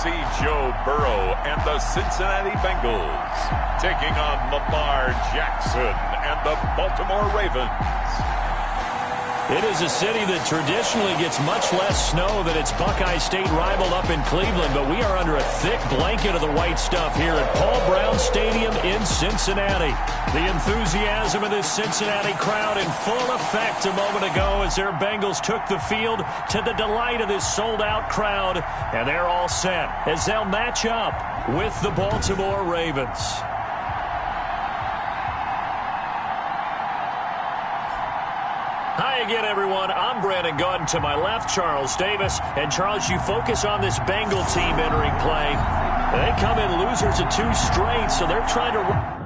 see Joe Burrow and the Cincinnati Bengals taking on Lamar Jackson and the Baltimore Ravens. It is a city that traditionally gets much less snow than its Buckeye State rival up in Cleveland, but we are under a thick blanket of the white stuff here at Paul Brown Stadium in Cincinnati. The enthusiasm of this Cincinnati crowd in full effect a moment ago as their Bengals took the field to the delight of this sold-out crowd, and they're all set as they'll match up with the Baltimore Ravens. Hi again, everyone. I'm Brandon Gaudin. To my left, Charles Davis. And, Charles, you focus on this Bengal team entering play. They come in losers of 2 straight, so they're trying to...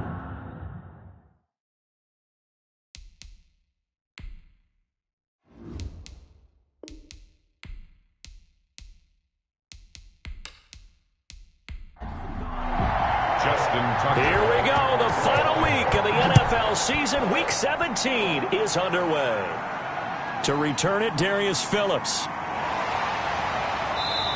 Here we go. The final week of the NFL season. Week 17 is underway. To return it, Darius Phillips.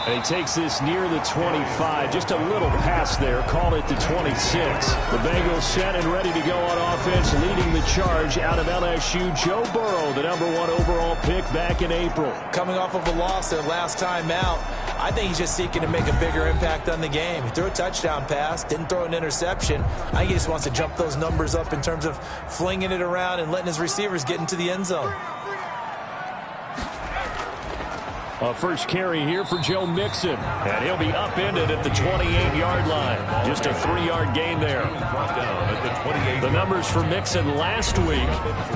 And he takes this near the 25. Just a little pass there. Called it the 26. The Bengals set and ready to go on offense, leading the charge out of LSU. Joe Burrow, the #1 overall pick back in April. Coming off of a loss their last time out, I think he's just seeking to make a bigger impact on the game. He threw a touchdown pass, didn't throw an interception. I think he just wants to jump those numbers up in terms of flinging it around and letting his receivers get into the end zone. A first carry here for Joe Mixon. And he'll be upended at the 28-yard line. Just a 3-yard gain there. The numbers for Mixon last week: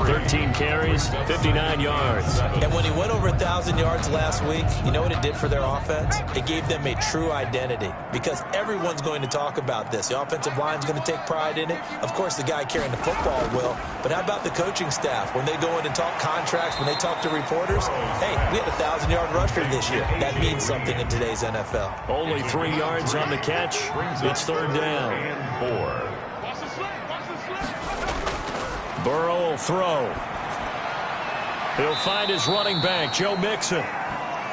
13 carries, 59 yards. And when he went over 1,000 yards last week, you know what it did for their offense? It gave them a true identity, because everyone's going to talk about this. The offensive line's going to take pride in it. Of course, the guy carrying the football will. But how about the coaching staff? When they go in and talk contracts, when they talk to reporters, hey, we had a 1,000-yard rusher this year. That means something in today's NFL. Only 3 yards on the catch. It's 3rd down. And 4. Burrow will throw. He'll find his running back, Joe Mixon.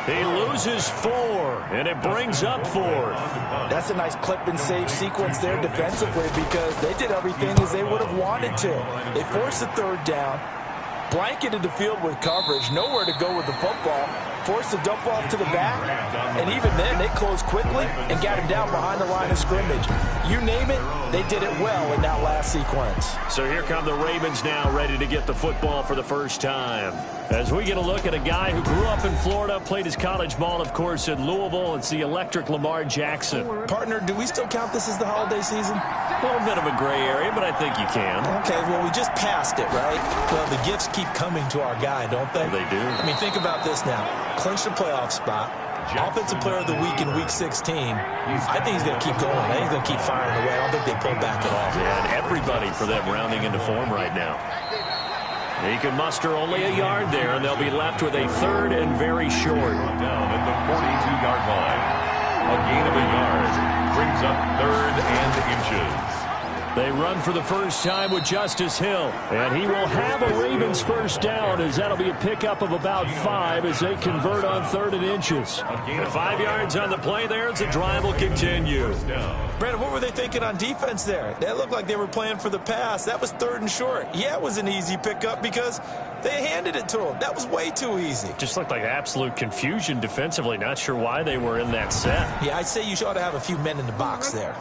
He loses 4, and it brings up 4th. That's a nice clip and save sequence there defensively, because they did everything as they would have wanted to. They forced the 3rd down, blanketed the field with coverage, nowhere to go with the football, forced the dump off to the back, and even then they closed quickly and got him down behind the line of scrimmage. You name it, they did it well in that last sequence. So here come the Ravens now, ready to get the football for the first time. As we get a look at a guy who grew up in Florida, played his college ball, of course, in Louisville. It's the electric Lamar Jackson. Partner, do we still count this as the holiday season? A little bit of a gray area, but I think you can. Okay, well, we just passed it, right? Well, the gifts keep coming to our guy, don't they? They do. I mean, think about this now. Clinched the playoff spot. Offensive player of the week in Week 16. I think he's going to keep going. I think he's going to keep firing away. I don't think they pull back at all. Yeah, and everybody for them rounding into form right now. He can muster only a yard there, and they'll be left with a 3rd and very short. Down at the 42-yard line. A gain of a yard brings up 3rd and inches. They run for the first time with Justice Hill. And he will have a Ravens first down, as that'll be a pickup of about 5 as they convert on 3rd and inches. 5 yards on the play there as the drive will continue. Brandon, what were they thinking on defense there? That looked like they were playing for the pass. That was 3rd and short. Yeah, it was an easy pickup because they handed it to him. That was way too easy. Just looked like absolute confusion defensively. Not sure why they were in that set. Yeah, I'd say you ought to have a few men in the box there.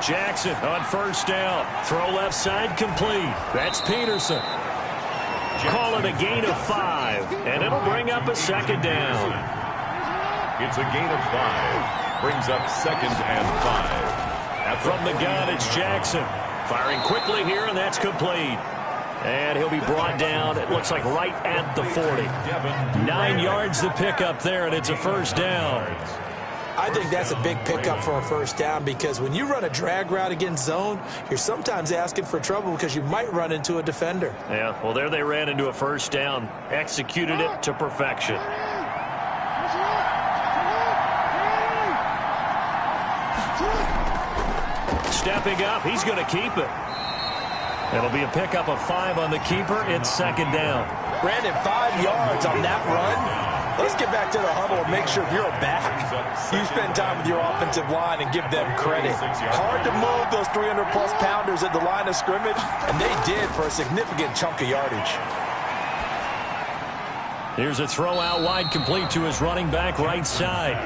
Jackson on first down. Throw left side complete. That's Peterson. Call it a gain of 5, and it'll bring up a 2nd down. It's a gain of 5. Brings up 2nd and 5. From the gun, it's Jackson. Firing quickly here, and that's complete. And he'll be brought down, it looks like right at the 40. 9 yards to pick up there, and it's a first down. I think that's a big pickup for a first down, because when you run a drag route against zone, you're sometimes asking for trouble because you might run into a defender. Yeah, well, there they ran into a first down. Executed it to perfection. Stepping up, he's going to keep it. It'll be a pickup of 5 on the keeper. It's 2nd down. Brandon, 5 yards on that run. Let's get back to the huddle and make sure you're back. You spend time with your offensive line and give them credit. Hard to move those 300-plus pounders at the line of scrimmage, and they did for a significant chunk of yardage. Here's a throw out wide, complete to his running back right side.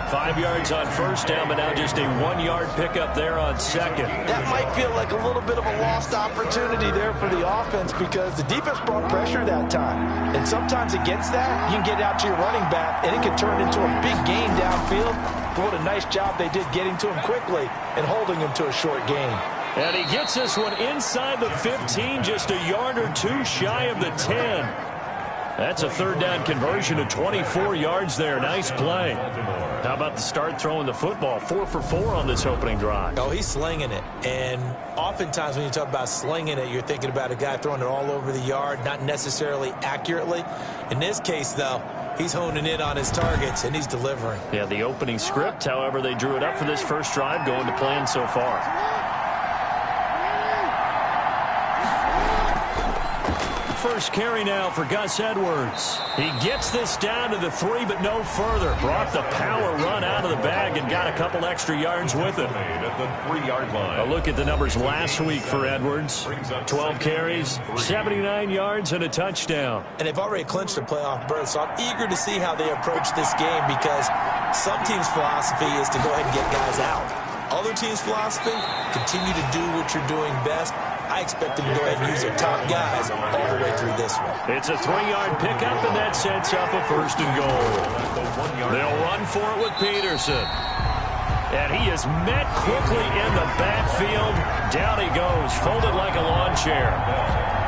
5 yards on first down, but now just a 1-yard pickup there on second. That might feel like a little bit of a lost opportunity there for the offense because the defense brought pressure that time. And sometimes against that, you can get out to your running back, and it can turn into a big gain downfield. But what a nice job they did getting to him quickly and holding him to a short gain. And he gets this one inside the 15, just a yard or two shy of the 10. That's a third down conversion of 24 yards there. Nice play. How about the start throwing the football? 4 for 4 on this opening drive. Oh, he's slinging it. And oftentimes when you talk about slinging it, you're thinking about a guy throwing it all over the yard, not necessarily accurately. In this case, though, he's honing in on his targets, and he's delivering. Yeah, the opening script, however, they drew it up for this first drive, going to plan so far. First carry now for Gus Edwards. He gets this down to the 3, but no further. Brought the power run out of the bag and got a couple extra yards with it. At the 3-yard line. A look at the numbers last week for Edwards. 12 carries, 79 yards, and a touchdown. And they've already clinched a playoff berth, so I'm eager to see how they approach this game because some teams' philosophy is to go ahead and get guys out. Other teams' philosophy, continue to do what you're doing best. I expect them to go ahead and use their top guys all the way through this one. It's a 3-yard pickup, and that sets up a first and goal. They'll run for it with Peterson. And he is met quickly in the backfield. Down he goes, folded like a lawn chair.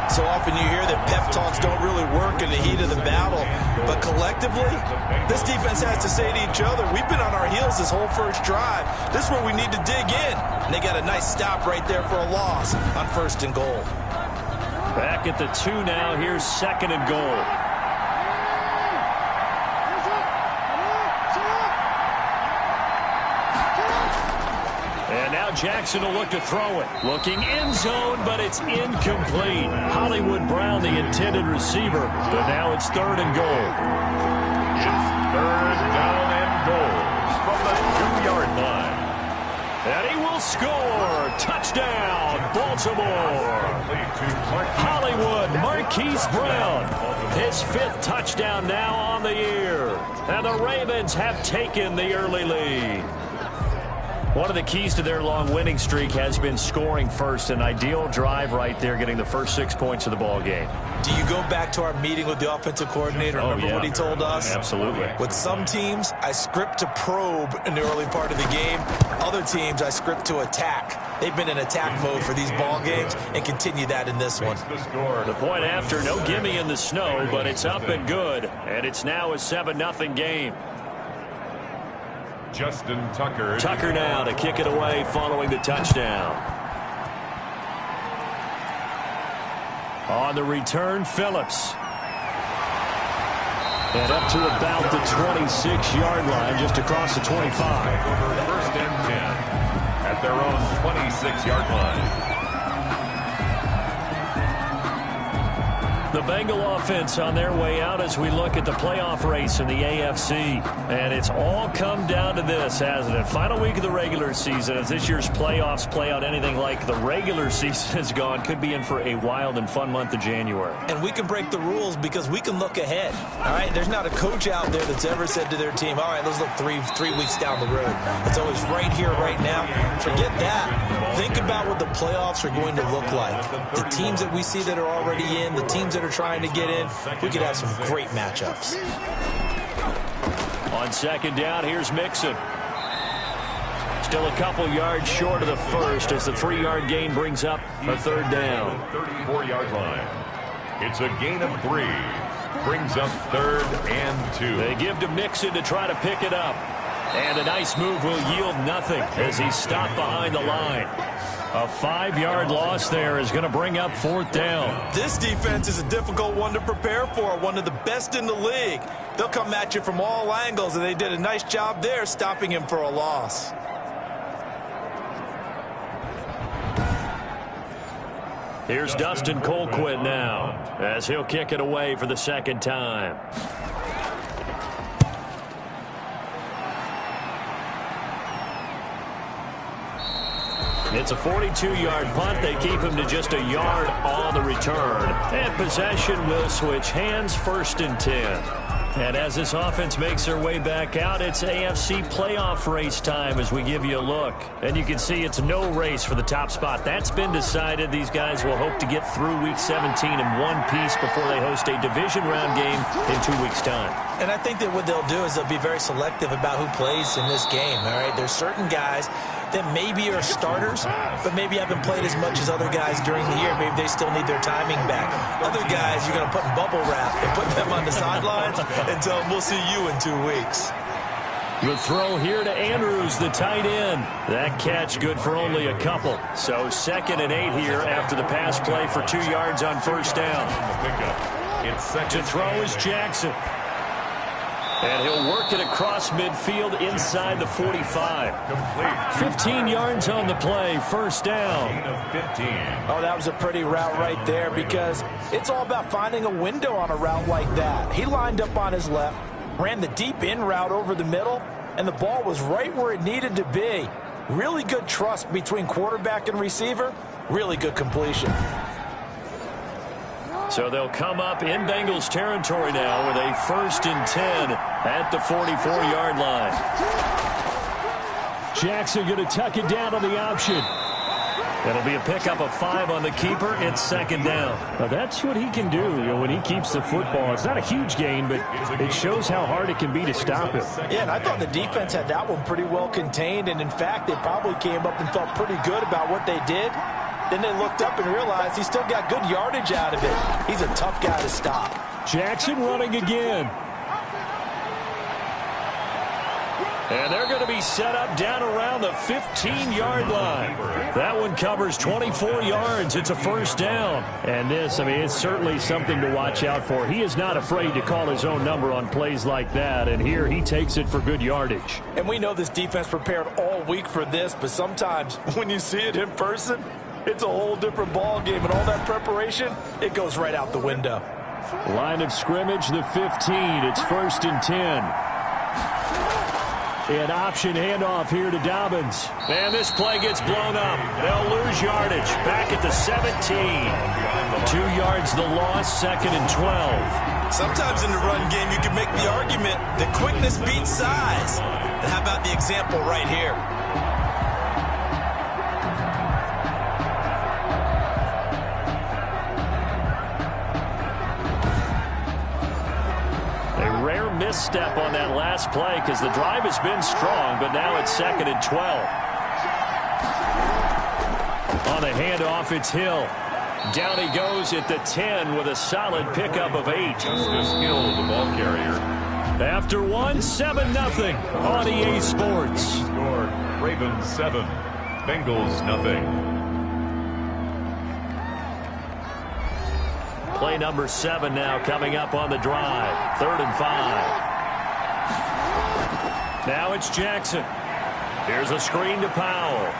So often you hear that pep talks don't really work in the heat of the battle. But collectively, this defense has to say to each other, we've been on our heels this whole first drive. This is where we need to dig in. And they got a nice stop right there for a loss on first and goal. Back at the 2 now. Here's second and goal. And now Jackson will look to throw it. Looking end zone, but it's incomplete. Hollywood Brown, the intended receiver, but now it's third and goal. It's third down and goal from the 2-yard line. And he will score. Touchdown, Baltimore. Hollywood Marquise Brown. His 5th touchdown now on the year. And the Ravens have taken the early lead. One of the keys to their long winning streak has been scoring first. An ideal drive right there, getting the first 6 points of the ball game. Do you go back to our meeting with the offensive coordinator? Remember what he told us? Absolutely. With some teams, I script to probe in the early part of the game. Other teams, I script to attack. They've been in attack mode for these ball games and continue that in this one. The point after, no gimme in the snow, but it's up and good. And it's now a 7-0 game. Justin Tucker. Tucker now to kick it away following the touchdown. On the return, Phillips. And up to about the 26-yard line, just across the 25. First and 10 at their own 26-yard line. The Bengal offense on their way out as we look at the playoff race in the AFC. And it's all come down to this, hasn't it? Final week of the regular season. As this year's playoffs play out anything like the regular season has gone, could be in for a wild and fun month of January. And we can break the rules because we can look ahead. All right, there's not a coach out there that's ever said to their team, all right, let's look three weeks down the road. It's always right here, right now. Forget that. Think about what the playoffs are going to look like. The teams that we see that are already in, the teams that are trying to get in, we could have some great matchups. On second down, here's Mixon. Still a couple yards short of the first as the 3-yard gain brings up a third down. 34-yard line. It's a gain of 3. Brings up third and 2. They give to Mixon to try to pick it up. And a nice move will yield nothing as he's stopped behind the line. A 5-yard loss there is going to bring up fourth down. This defense is a difficult one to prepare for, one of the best in the league. They'll come at you from all angles, and they did a nice job there stopping him for a loss. Here's Dustin Colquitt now as he'll kick it away for the second time. It's a 42-yard punt. They keep him to just a yard on the return. And possession will switch hands, 1st and 10. And as this offense makes their way back out, it's AFC playoff race time as we give you a look. And you can see it's no race for the top spot. That's been decided. These guys will hope to get through Week 17 in one piece before they host a division round game in 2 weeks' time. And I think that what they'll do is they'll be very selective about who plays in this game, all right? There's certain guys that maybe are starters, but maybe haven't played as much as other guys during the year. Maybe they still need their timing back. Other guys you're going to put in bubble wrap and put them on the sidelines and tell them we'll see you in 2 weeks. The throw here to Andrews, the tight end. That catch good for only a couple. So 2nd and 8 here after the pass play for 2 yards on 1st down. To throw is Jackson. And he'll work it across midfield inside the 45. 15 yards on the play, 1st down. Oh, that was a pretty route right there because it's all about finding a window on a route like that. He lined up on his left, ran the deep in route over the middle, and the ball was right where it needed to be. Really good trust between quarterback and receiver. Really good completion. So they'll come up in Bengals territory now with a 1st and 10 at the 44-yard line. Jackson going to tuck it down on the option. It'll be a pickup of 5 on the keeper. It's 2nd down. Now that's what he can do, when he keeps the football. It's not a huge gain, but it shows how hard it can be to stop him. Yeah, and I thought the defense had that one pretty well contained, and in fact, they probably came up and felt pretty good about what they did. Then they looked up and realized he still got good yardage out of it. He's a tough guy to stop. Jackson running again. And they're going to be set up down around the 15-yard line. That one covers 24 yards. It's a 1st down. And this, it's certainly something to watch out for. He is not afraid to call his own number on plays like that. And here he takes it for good yardage. And we know this defense prepared all week for this, but sometimes when you see it in person, it's a whole different ball game, and all that preparation, it goes right out the window. Line of scrimmage, the 15. It's 1st and 10. An option handoff here to Dobbins. And this play gets blown up. They'll lose yardage. Back at the 17. 2 yards the loss, 2nd and 12. Sometimes in the run game, you can make the argument that quickness beats size. And how about the example right here? Misstep on that last play because the drive has been strong, but now it's 2nd and 12. On the handoff, it's Hill. Down he goes at the 10 with a solid pickup of 8. Justice Hill, the ball carrier. After 1-7-0 on EA Sports. Score, Ravens 7, Bengals 0. Play number 7 now coming up on the drive. 3rd and 5. Now it's Jackson. Here's a screen to Powell.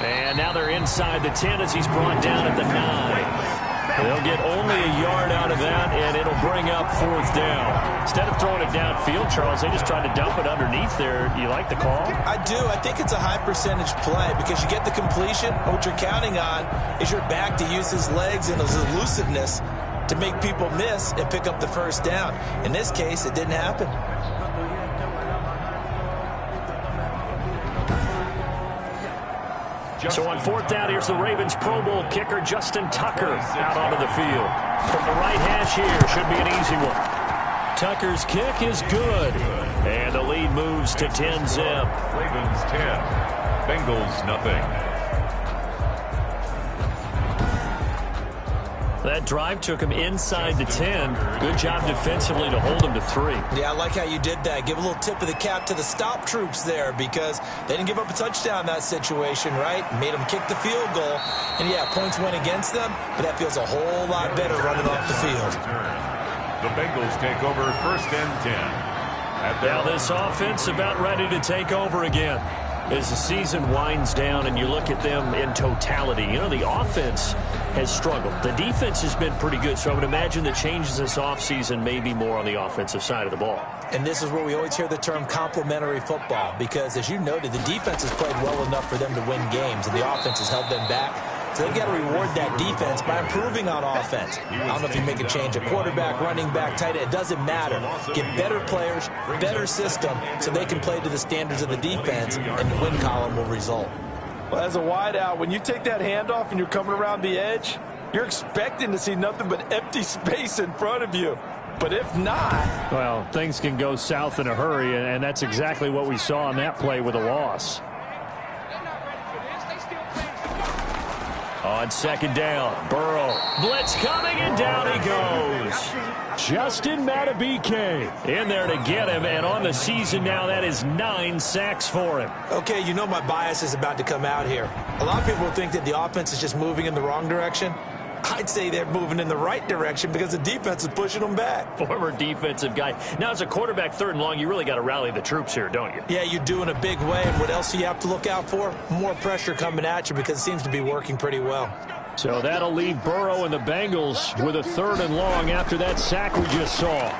And now they're inside the 10 as he's brought down at the 9. They'll get only a yard out of that, and it'll bring up 4th down. Instead of throwing it downfield, Charles, they just tried to dump it underneath there. You like the call? I do. I think it's a high percentage play because you get the completion. What you're counting on is your back to use his legs and his elusiveness to make people miss and pick up the 1st down. In this case, it didn't happen. So on 4th down, here's the Ravens Pro Bowl kicker, Justin Tucker, out onto the field. From the right hash here, should be an easy one. Tucker's kick is good. And the lead moves to 10-zip. Ravens 10, Bengals 0. That drive took him inside the 10. Good job defensively to hold him to 3. Yeah, I like how you did that. Give a little tip of the cap to the stop troops there because they didn't give up a touchdown in that situation, right? Made them kick the field goal. And, yeah, points went against them, but that feels a whole lot better running off the field. The Bengals take over 1st and 10. Now this offense about ready to take over again. As the season winds down and you look at them in totality, you know, the offense has struggled. The defense has been pretty good, so I would imagine the changes this offseason may be more on the offensive side of the ball. And this is where we always hear the term complementary football, because as you noted, the defense has played well enough for them to win games, and the offense has held them back. So they've got to reward that defense by improving on offense. I don't know if you make a change, a quarterback, running back, tight end, it doesn't matter. Get better players, better system, so they can play to the standards of the defense, and the win column will result. Well, as a wideout, when you take that handoff and you're coming around the edge, you're expecting to see nothing but empty space in front of you. But if not... Well, things can go south in a hurry, and that's exactly what we saw on that play with a loss. On second down, Burrow. Blitz coming, and down he goes. Justin Madubuike In there to get him, and on the season now, that is 9 sacks for him. Okay, you know my bias is about to come out here. A lot of people think that the offense is just moving in the wrong direction. I'd say they're moving in the right direction because the defense is pushing them back. Former defensive guy. Now, as a quarterback, 3rd and long, you really got to rally the troops here, don't you? Yeah, you do in a big way. And what else do you have to look out for? More pressure coming at you because it seems to be working pretty well. So that'll leave Burrow and the Bengals with a 3rd and long after that sack we just saw.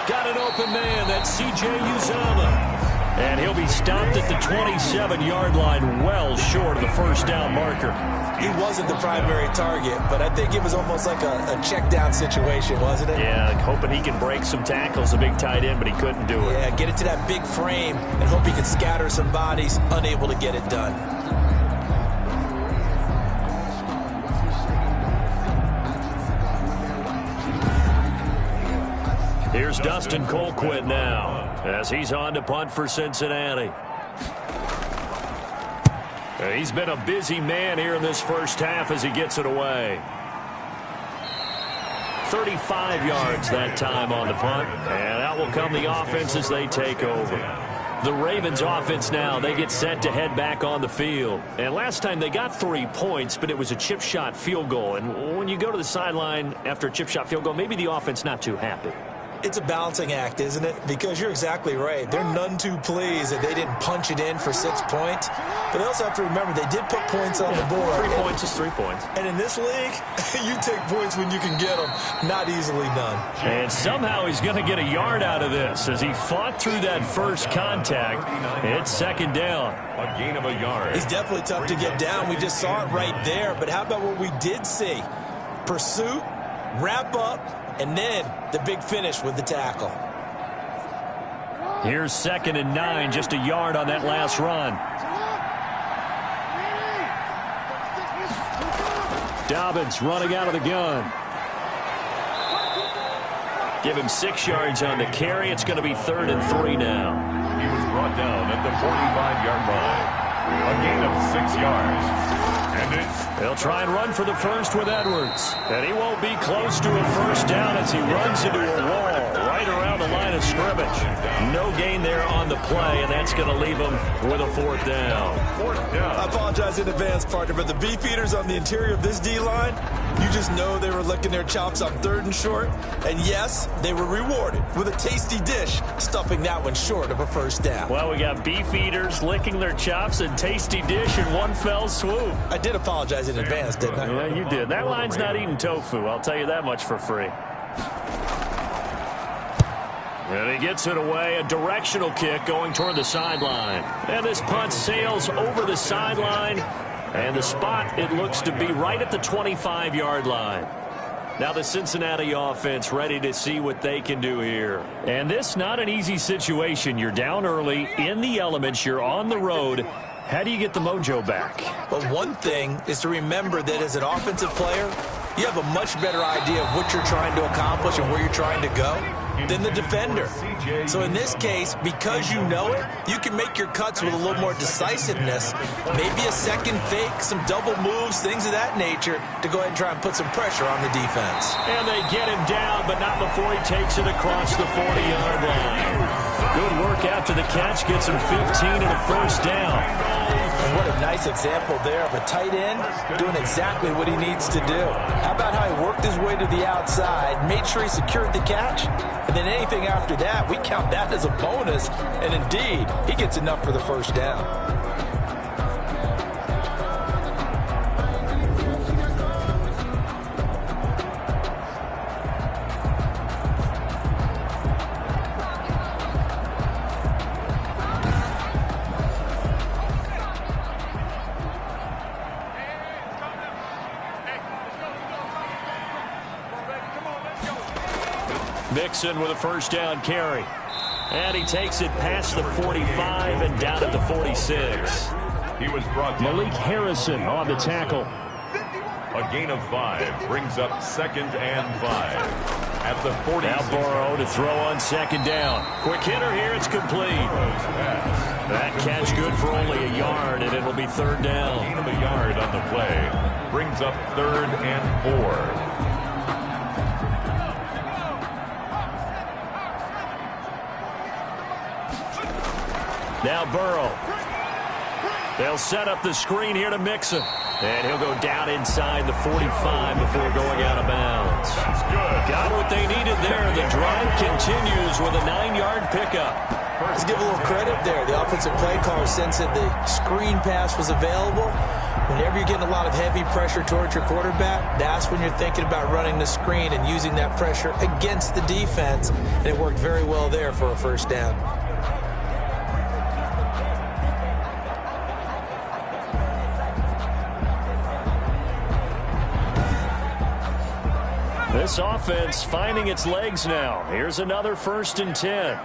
Got an open man. That's C.J. Uzomah. And he'll be stopped at the 27-yard line, well short of the first down marker. He wasn't the primary target, but I think it was almost like a check down situation, wasn't it? Yeah, hoping he can break some tackles, a big tight end, but he couldn't do it. Yeah, get it to that big frame and hope he can scatter some bodies, unable to get it done. Here's Dustin Colquitt now as he's on to punt for Cincinnati. He's been a busy man here in this first half as he gets it away. 35 yards that time on the punt, and out will come the offense as they take over. The Ravens offense now, they get set to head back on the field. And last time they got 3 points, but it was a chip shot field goal. And when you go to the sideline after a chip shot field goal, maybe the offense not too happy. It's a balancing act, isn't it? Because you're exactly right. They're none too pleased that they didn't punch it in for 6 points. But they also have to remember they did put points on the board. 3 points is 3 points. And in this league, you take points when you can get them. Not easily done. And somehow he's going to get a yard out of this as he fought through that first contact. It's second down. A gain of a yard. He's definitely tough to get down. We just saw it right there. But how about what we did see? Pursuit, wrap up, and then the big finish with the tackle. Here's 2nd and 9, just a yard on that last run. Dobbins running out of the gun. Give him 6 yards on the carry. It's going to be 3rd and 3 now. He was brought down at the 45-yard line. A gain of 6 yards. And they'll try and run for the first with Edwards. And he won't be close to a first down as he runs into a wall right around the line of scrimmage. No gain there on the play, and that's going to leave him with a 4th down. I apologize in advance, partner, but the beefeaters on the interior of this D-line, you just know they were licking their chops on 3rd and short. And yes, they were rewarded with a tasty dish, stuffing that one short of a first down. Well, we got beefeaters licking their chops and tasty dish in one fell swoop. I did apologize in advance, didn't I? Yeah, you did. That line's not eating tofu. I'll tell you that much for free. And he gets it away. A directional kick going toward the sideline. And this punt sails over the sideline. And the spot, it looks to be right at the 25-yard line. Now the Cincinnati offense ready to see what they can do here. And this not an easy situation. You're down early, in the elements, you're on the road. How do you get the mojo back? Well, one thing is to remember that as an offensive player, you have a much better idea of what you're trying to accomplish and where you're trying to go than the defender. So in this case, because you know it, you can make your cuts with a little more decisiveness, maybe a second fake, some double moves, things of that nature, to go ahead and try and put some pressure on the defense. And they get him down, but not before he takes it across the 40-yard line. Good work after the catch, gets him 15 and a first down. And what a nice example there of a tight end doing exactly what he needs to do. How about how he worked his way to the outside, made sure he secured the catch, and then anything after that, we count that as a bonus. And indeed, he gets enough for the first down. Mixon with a first down carry. And he takes it past the 45 and down at the 46. He was brought down. Malik Harrison on the tackle. A gain of 5 brings up 2nd and 5 at the 40. Now Burrow to throw on second down. Quick hitter here. It's complete. That catch good for only a yard, and it'll be third down. Gain of a yard on the play brings up 3rd and 4. Now Burrow. They'll set up the screen here to Mixon. And he'll go down inside the 45 before going out of bounds. That's good. Got what they needed there. The drive continues with a 9-yard pickup. Let's give a little credit there. The offensive play caller sensed that the screen pass was available. Whenever you're getting a lot of heavy pressure towards your quarterback, that's when you're thinking about running the screen and using that pressure against the defense. And it worked very well there for a first down. This offense finding its legs now. Here's another 1st and 10.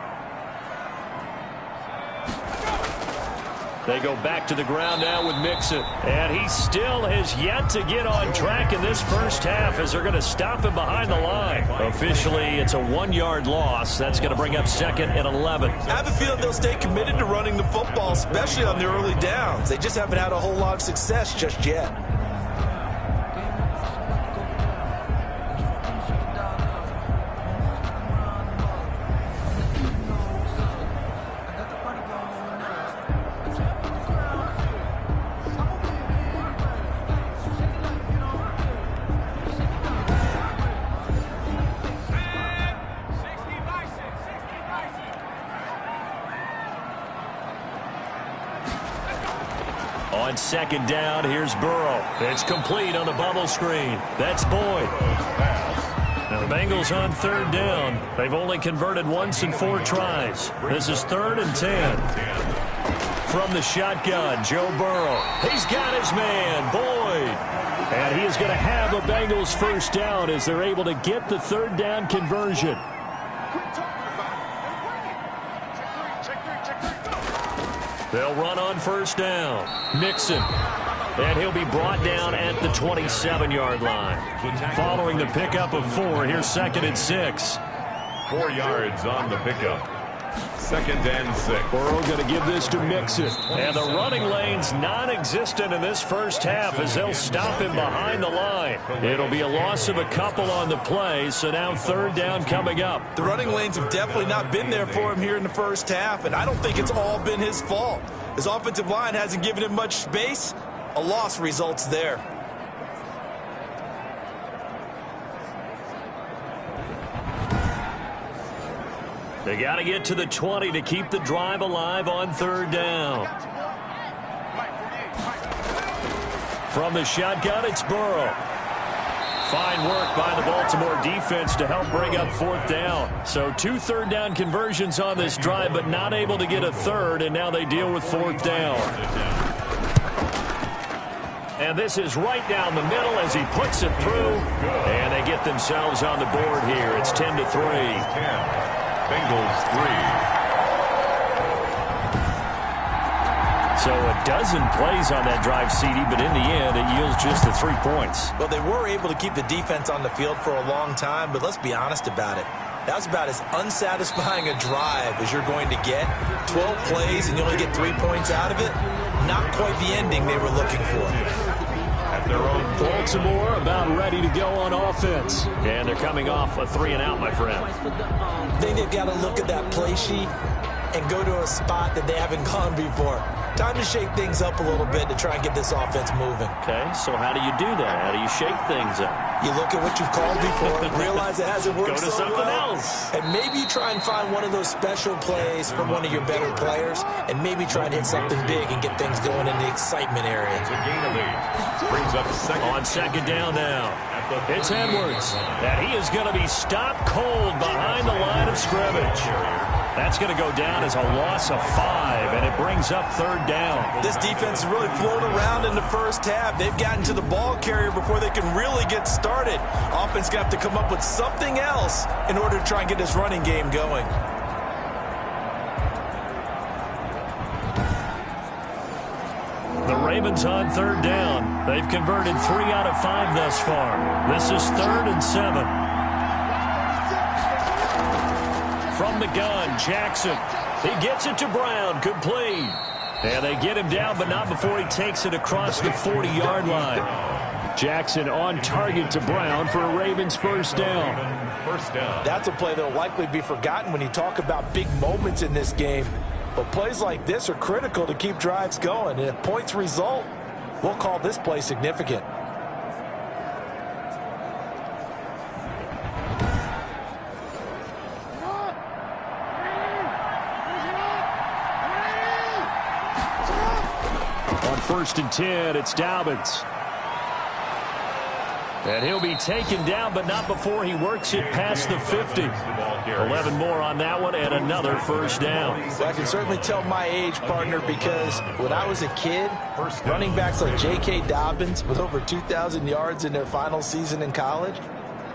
They go back to the ground now with Mixon. And he still has yet to get on track in this first half as they're going to stop him behind the line. Officially, it's a 1-yard loss. That's going to bring up 2nd and 11. I have a feeling they'll stay committed to running the football, especially on the early downs. They just haven't had a whole lot of success just yet. On second down, here's Burrow. It's complete on the bubble screen. That's Boyd. Now the Bengals on 3rd down. They've only converted once in 4 tries. This is 3rd and 10. From the shotgun, Joe Burrow. He's got his man, Boyd. And he is going to have a Bengals first down as they're able to get the 3rd down conversion. They'll run on first down. Mixon. And he'll be brought down at the 27-yard line. Following the pickup of 4, here's 2nd and 6. 4 yards on the pickup. 2nd and 6. Burrow going to give this to Mixon. And the running lane's non-existent in this first half as they'll stop him behind the line. It'll be a loss of a couple on the play, so now 3rd down coming up. The running lanes have definitely not been there for him here in the first half, and I don't think it's all been his fault. His offensive line hasn't given him much space. A loss results there. They got to get to the 20 to keep the drive alive on 3rd down. From the shotgun, it's Burrow. Fine work by the Baltimore defense to help bring up 4th down. So 2 3rd down conversions on this drive, but not able to get a 3rd, and now they deal with 4th down. And this is right down the middle as he puts it through. And they get themselves on the board here. It's 10-3. Bengals 3. So a dozen plays on that drive, CD, but in the end, it yields just the 3 points. Well, they were able to keep the defense on the field for a long time, but let's be honest about it. That was about as unsatisfying a drive as you're going to get. 12 plays and you only get 3 points out of it. Not quite the ending they were looking for. At their own Baltimore about ready to go on offense. And they're coming off a 3 and out, my friend. I think they've got to look at that play sheet and go to a spot that they haven't gone before. Time to shake things up a little bit to try and get this offense moving. Okay, so how do you do that? How do you shake things up? You look at what you've called before, realize it hasn't worked Go to so something well, else. and maybe you try and find one of those special plays from one of your better players, and maybe try and hit something big and get things going in the excitement area. Brings up On second down now, it's Edwards, and he is going to be stopped cold behind the line of scrimmage. That's going to go down as a loss of 5, and it brings up third down. This defense has really flown around in the first half. They've gotten to the ball carrier before they can really get started. Offense going to have to come up with something else in order to try and get this running game going. The Ravens on third down. They've converted 3 out of 5 thus far. This is 3rd and 7. From the gun, Jackson. He gets it to Brown, complete. And they get him down, but not before he takes it across the 40-yard line. Jackson on target to Brown for a Ravens first down. That's a play that will likely be forgotten when you talk about big moments in this game. But plays like this are critical to keep drives going. And if points result, we'll call this play significant. On 1st and 10, it's Dobbins. And he'll be taken down, but not before he works it past the 50. 11 more on that one, and another first down. Well, I can certainly tell my age, partner, because when I was a kid, running backs like J.K. Dobbins with over 2,000 yards in their final season in college,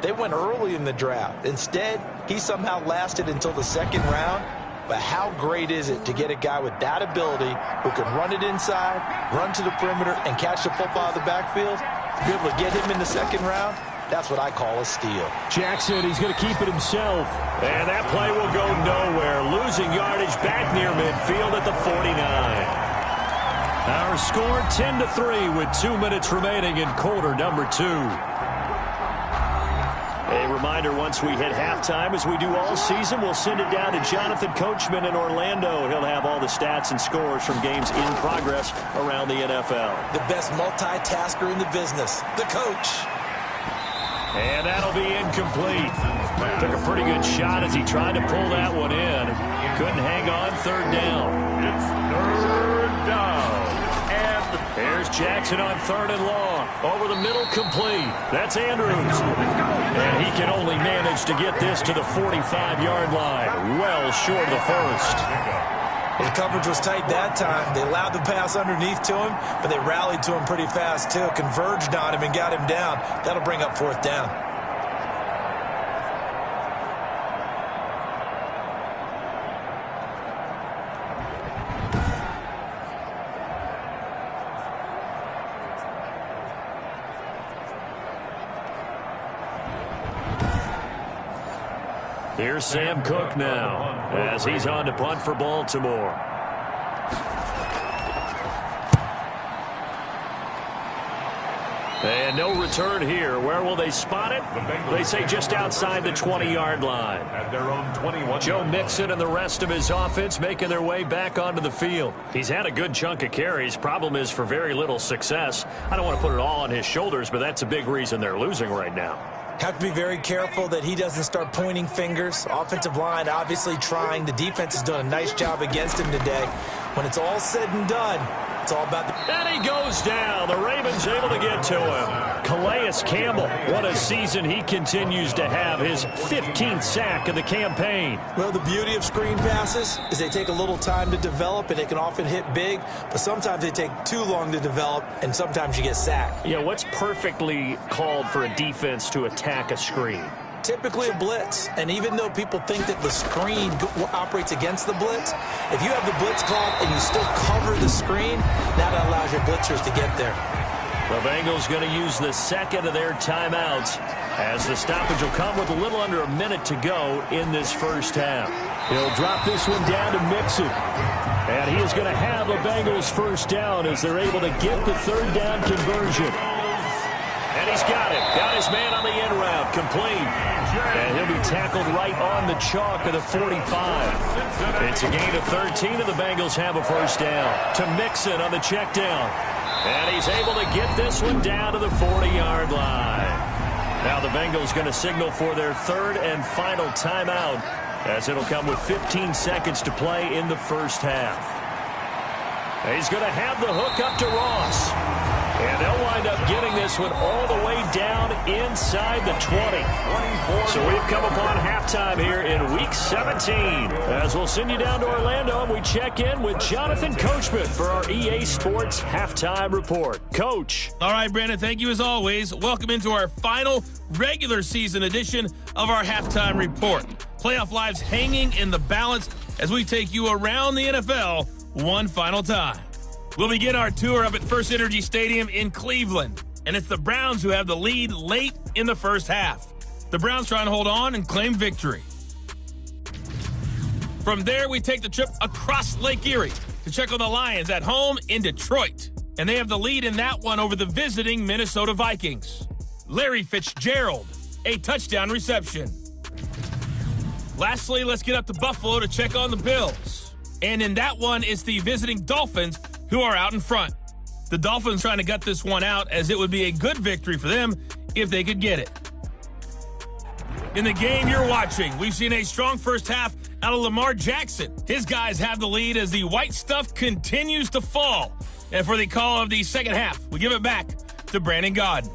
they went early in the draft. Instead, he somehow lasted until the 2nd round. But how great is it to get a guy with that ability who can run it inside, run to the perimeter, and catch the football out of the backfield? To be able to get him in the 2nd round, that's what I call a steal. Jackson, he's going to keep it himself. And that play will go nowhere. Losing yardage back near midfield at the 49. Our score 10-3 with 2 minutes remaining in quarter number 2. A reminder, once we hit halftime, as we do all season, we'll send it down to Jonathan Coachman in Orlando. He'll have all the stats and scores from games in progress around the NFL. The best multitasker in the business, the coach. And that'll be incomplete. Took a pretty good shot as he tried to pull that one in. Couldn't hang on, 3rd down. It's 3rd down. There's Jackson on 3rd and long. Over the middle, complete. That's Andrews. And he can only manage to get this to the 45-yard line. Well short of the first. The coverage was tight that time. They allowed the pass underneath to him, but they rallied to him pretty fast, too. Converged on him and got him down. That'll bring up 4th down. Here's Sam Cook now as he's on to punt for Baltimore. And no return here. Where will they spot it? They say just outside the 20-yard line. At their own 21. Joe Mixon and the rest of his offense making their way back onto the field. He's had a good chunk of carries. Problem is for very little success. I don't want to put it all on his shoulders, but that's a big reason they're losing right now. Have to be very careful that he doesn't start pointing fingers. Offensive line obviously trying. The defense has done a nice job against him today. When it's all said and done, it's all about the... And he goes down. The Ravens able to get to him. Calais Campbell, what a season he continues to have. His 15th sack of the campaign. Well, the beauty of screen passes is they take a little time to develop, and they can often hit big, but sometimes they take too long to develop, and sometimes you get sacked. Yeah, what's perfectly called for a defense to attack a screen? Typically a blitz, and even though people think that the screen operates against the blitz, if you have the blitz called and you still cover the screen, that allows your blitzers to get there. The Bengals going to use the second of their timeouts as the stoppage will come with a little under a minute to go in this first half. He'll drop this one down to Mixon. And he is going to have a Bengals first down as they're able to get the 3rd down conversion. And And he's got it. Got his man on the end route. Complete. And he'll be tackled right on the chalk of the 45. It's a gain of 13, and the Bengals have a first down. To Mixon on the check down. And he's able to get this one down to the 40-yard line. Now the Bengals going to signal for their third and final timeout, as it'll come with 15 seconds to play in the first half. He's going to have the hook up to Ross. And they'll wind up getting this one all the way down inside the 20. So we've come upon halftime here in Week 17. As we'll send you down to Orlando, and we check in with Jonathan Coachman for our EA Sports Halftime Report. Coach. All right, Brandon, thank you as always. Welcome into our final regular season edition of our Halftime Report. Playoff lives hanging in the balance as we take you around the NFL one final time. We'll begin our tour up at First Energy Stadium in Cleveland, and it's the Browns who have the lead late in the first half. The Browns trying to hold on and claim victory. From there, we take the trip across Lake Erie to check on the Lions at home in Detroit, and they have the lead in that one over the visiting Minnesota Vikings. Larry Fitzgerald, a touchdown reception. Lastly, let's get up to Buffalo to check on the Bills. And in that one, it's the visiting Dolphins who are out in front. The Dolphins trying to gut this one out, as it would be a good victory for them if they could get it. In the game you're watching, we've seen a strong first half out of Lamar Jackson. His guys have the lead as the white stuff continues to fall. And for the call of the second half, we give it back to Brandon Gaudin.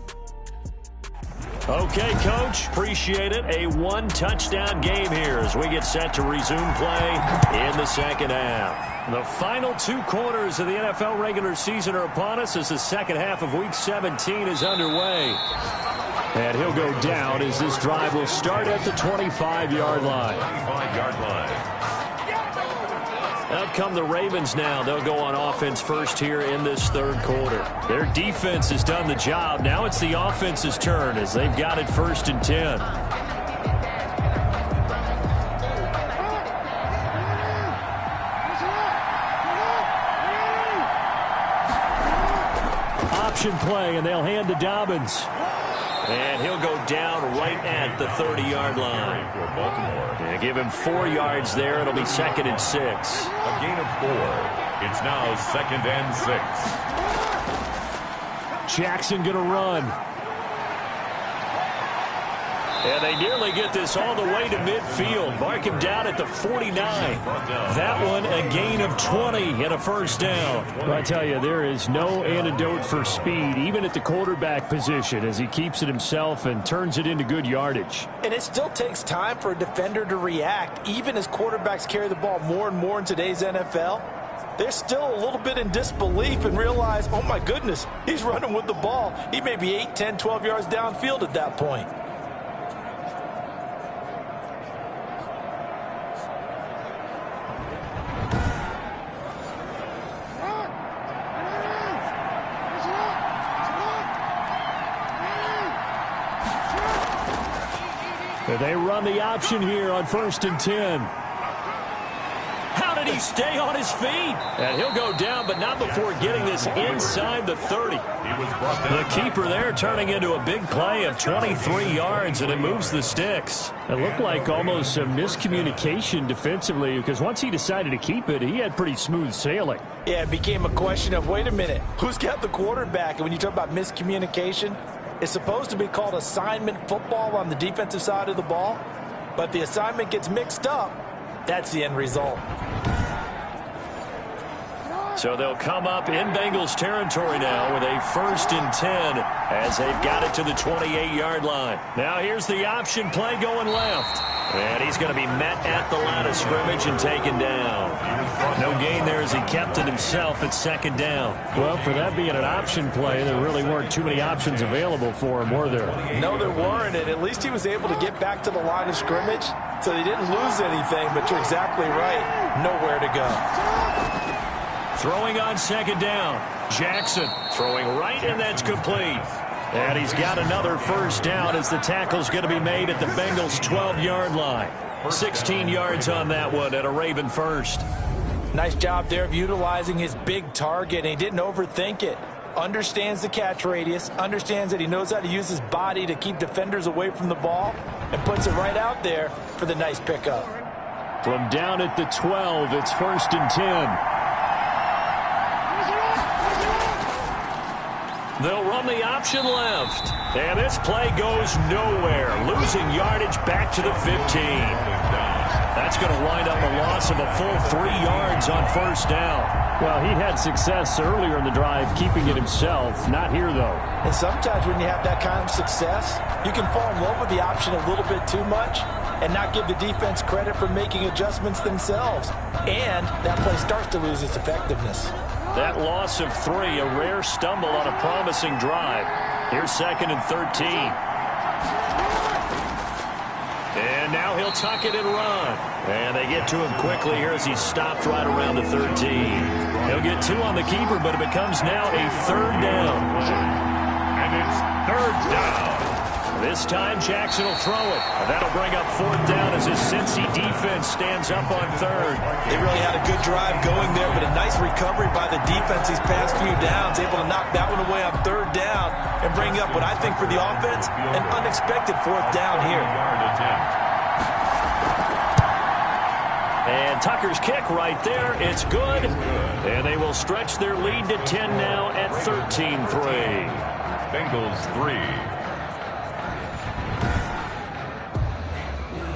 Okay, Coach. Appreciate it. A one-touchdown game here as we get set to resume play in the second half. The final two quarters of the NFL regular season are upon us as the second half of Week 17 is underway. And he'll go down as this drive will start at the 25-yard line. 25-yard line. Out come the Ravens now. They'll go on offense first here in this third quarter. Their defense has done the job. Now it's the offense's turn as they've got it 1st and 10. Option play, and they'll hand to Dobbins. And he'll go down right at the 30-yard line. For Baltimore. And give him 4 yards there. It'll be 2nd and 6. A gain of 4. It's now 2nd and 6. Jackson going to run. And they nearly get this all the way to midfield. Mark him down at the 49. That one a gain of 20 and a first down. Well, I tell you, there is no antidote for speed, even at the quarterback position, as he keeps it himself and turns it into good yardage. And it still takes time for a defender to react, even as quarterbacks carry the ball more and more in today's NFL. They're still a little bit in disbelief and realize, oh my goodness, he's running with the ball. He may be 8, 10, 12 yards downfield at that point. They run the option here on 1st and 10. How did he stay on his feet? And he'll go down, but not before getting this inside the 30. The keeper there turning into a big play of 23 yards, and it moves the sticks. It looked like almost some miscommunication defensively, because once he decided to keep it, he had pretty smooth sailing. Yeah, it became a question of, wait a minute, who's got the quarterback? And when you talk about miscommunication, it's supposed to be called assignment football on the defensive side of the ball, but the assignment gets mixed up. That's the end result. So they'll come up in Bengals territory now with a 1st and 10 as they've got it to the 28-yard line. Now here's the option play going left. And he's going to be met at the line of scrimmage and taken down. No gain there as he kept it himself at 2nd down. Well, for that being an option play, there really weren't too many options available for him, were there? No, there weren't, and at least he was able to get back to the line of scrimmage, so they didn't lose anything, but you're exactly right. Nowhere to go. Throwing on 2nd down. Jackson throwing right, and that's complete. And he's got another first down as the tackle's going to be made at the Bengals' 12-yard line. 16 yards on that one at a Raven first. Nice job there of utilizing his big target, and he didn't overthink it. understands the catch radius, understands that he knows how to use his body to keep defenders away from the ball, and puts it right out there for the nice pickup. From down at the 12, it's 1st and 10. They'll run the option left. And this play goes nowhere. Losing yardage back to the 15. That's going to wind up a loss of a full 3 yards on 1st down. Well, he had success earlier in the drive keeping it himself. Not here, though. And sometimes when you have that kind of success, you can fall in love with the option a little bit too much and not give the defense credit for making adjustments themselves. And that play starts to lose its effectiveness. That loss of 3, a rare stumble on a promising drive. Here's 2nd and 13. And now he'll tuck it and run. And they get to him quickly here as he's stopped right around the 13. He'll get 2 on the keeper, but it becomes now a 3rd down. And it's 3rd down. This time Jackson will throw it. And that'll bring up 4th down as his Cincy defense stands up on 3rd. They really had a good drive going there, but a nice recovery by the defense these past few downs, able to knock that one away on 3rd down and bring up what I think for the offense, an unexpected 4th down here. And Tucker's kick right there. It's good. And they will stretch their lead to 10 now at 13-3. Bengals 3.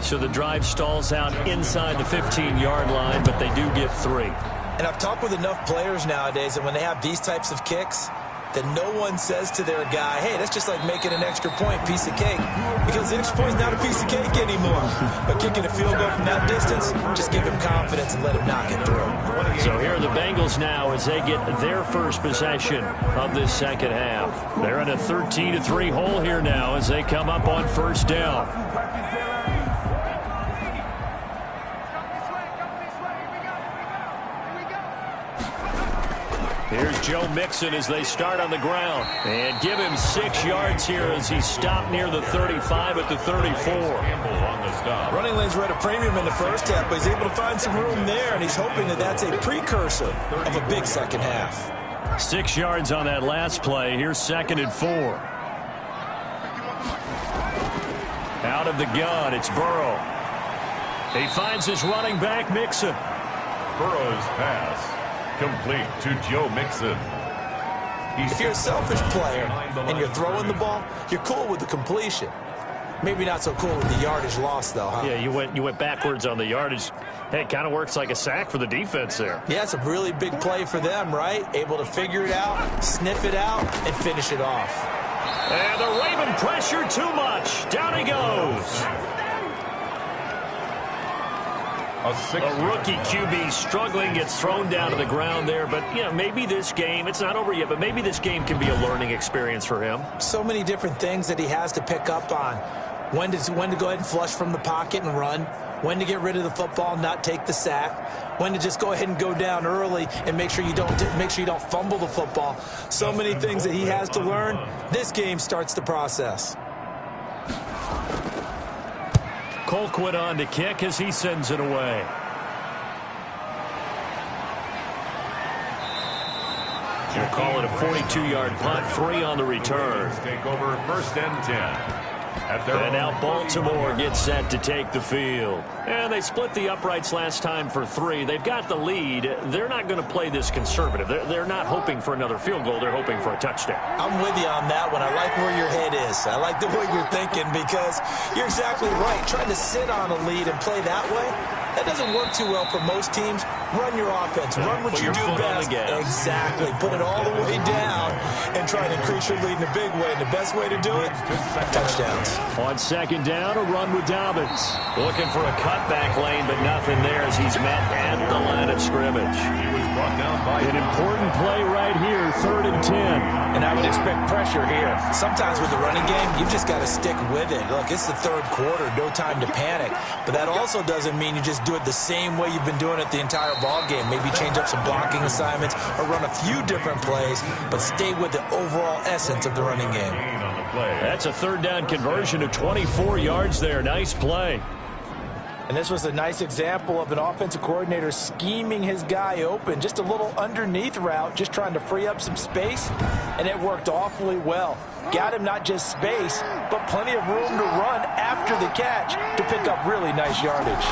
So the drive stalls out inside the 15-yard line, but they do get 3. And I've talked with enough players nowadays that when they have these types of kicks, that no one says to their guy, hey, that's just like making an extra point, piece of cake. Because the extra point is not a piece of cake anymore. But kicking a field goal from that distance, just give him confidence and let him knock it through. So here are the Bengals now as they get their first possession of this second half. They're in a 13-3 hole here now as they come up on 1st down. Here's Joe Mixon as they start on the ground. And give him 6 yards here as he stopped near the 35 at the 34. Running lanes were at a premium in the first half, but he's able to find some room there, and he's hoping that that's a precursor of a big second half. 6 yards on that last play. Here's 2nd and 4. Out of the gun, it's Burrow. He finds his running back, Mixon. Burrow's pass. Complete to Joe Mixon. If you're a selfish player and you're throwing the ball, you're cool with the completion. Maybe not so cool with the yardage loss, though, huh? Yeah, you went backwards on the yardage. Hey, it kind of works like a sack for the defense there. Yeah, it's a really big play for them, right? Able to figure it out, sniff it out, and finish it off. And the Raven pressure too much. Down he goes. A rookie QB struggling, gets thrown down to the ground there. But, you know, maybe this game, it's not over yet, but maybe this game can be a learning experience for him. So many different things that he has to pick up on. When to go ahead and flush from the pocket and run. When to get rid of the football and not take the sack. When to just go ahead and go down early and make sure you don't fumble the football. So many things that he has to learn. This game starts the process. Colquitt on to kick as he sends it away. They'll call it a 42-yard punt, 3 on the return. Take over 1st and 10. And now Baltimore gets set to take the field. And they split the uprights last time for 3. They've got the lead. They're not going to play this conservative. They're not hoping for another field goal. They're hoping for a touchdown. I'm with you on that one. I like where your head is. I like the way you're thinking because you're exactly right. Trying to sit on a lead and play that way, that doesn't work too well for most teams. Run your offense. Run what you do best. Exactly. Put it all the way down and try to increase your lead in a big way. And the best way to do it, touchdowns. On 2nd down, a run with Dobbins. Looking for a cutback lane, but nothing there as he's met at the line of scrimmage. He was brought down by an important play right here, 3rd and 10. And I would expect pressure here. Sometimes with the running game, you've just got to stick with it. Look, it's the 3rd quarter, no time to panic. But that also doesn't mean you just do it the same way you've been doing it the entire ball game. Maybe change up some blocking assignments or run a few different plays, but stay with the overall essence of the running game. That's a 3rd down conversion of 24 yards there. Nice play. And this was a nice example of an offensive coordinator scheming his guy open. Just a little underneath route, just trying to free up some space, and it worked awfully well. Got him not just space, but plenty of room to run after the catch to pick up really nice yardage.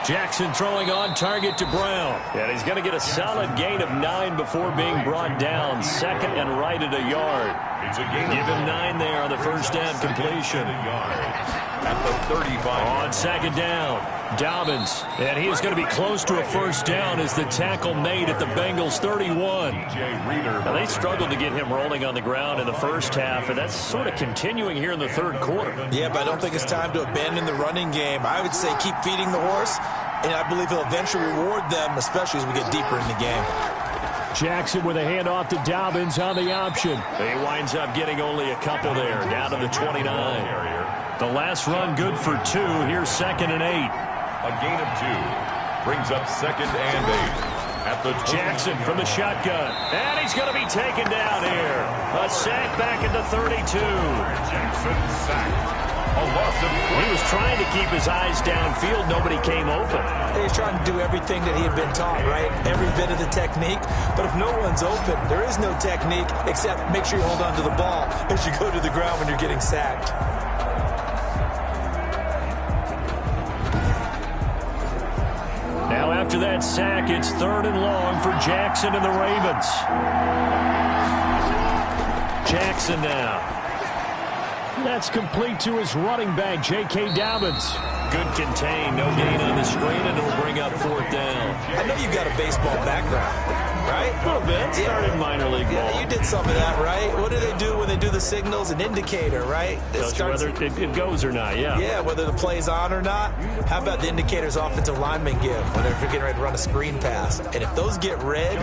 Jackson throwing on target to Brown. And he's going to get a solid gain of 9 before being brought down. Second and right at a yard. Give him 9 there on the first down completion. At the 35. On second down, Dobbins. And he is going to be close to a first down as the tackle made at the Bengals 31. Now, they struggled to get him rolling on the ground in the first half, and that's sort of continuing here in the third quarter. Yeah, but I don't think it's time to abandon the running game. I would say keep feeding the horse, and I believe he'll eventually reward them, especially as we get deeper in the game. Jackson with a handoff to Dobbins on the option. He winds up getting only a couple there, down to the 29. The last run good for 2. Here's second and 8. A gain of 2 brings up second and 8. At the Jackson from the shotgun. And he's going to be taken down here. A sack back at the 32. Jackson sacked. A loss of 3. He was trying to keep his eyes downfield. Nobody came open. He's trying to do everything that he had been taught, right? Every bit of the technique. But if no one's open, there is no technique except make sure you hold on to the ball as you go to the ground when you're getting sacked. Now after that sack, it's third and long for Jackson and the Ravens. Jackson now. That's complete to his running back, J.K. Dobbins. Good contain, no gain on the screen, and it'll bring up fourth down. I know you've got a baseball background, right? A little bit. Started minor league ball. Yeah, you did some of that, right? What do they do when they do the signals? An indicator, right? Tells you whether it goes or not, yeah. Yeah, whether the play's on or not. How about the indicators offensive linemen give when they're getting ready to run a screen pass? And if those get red,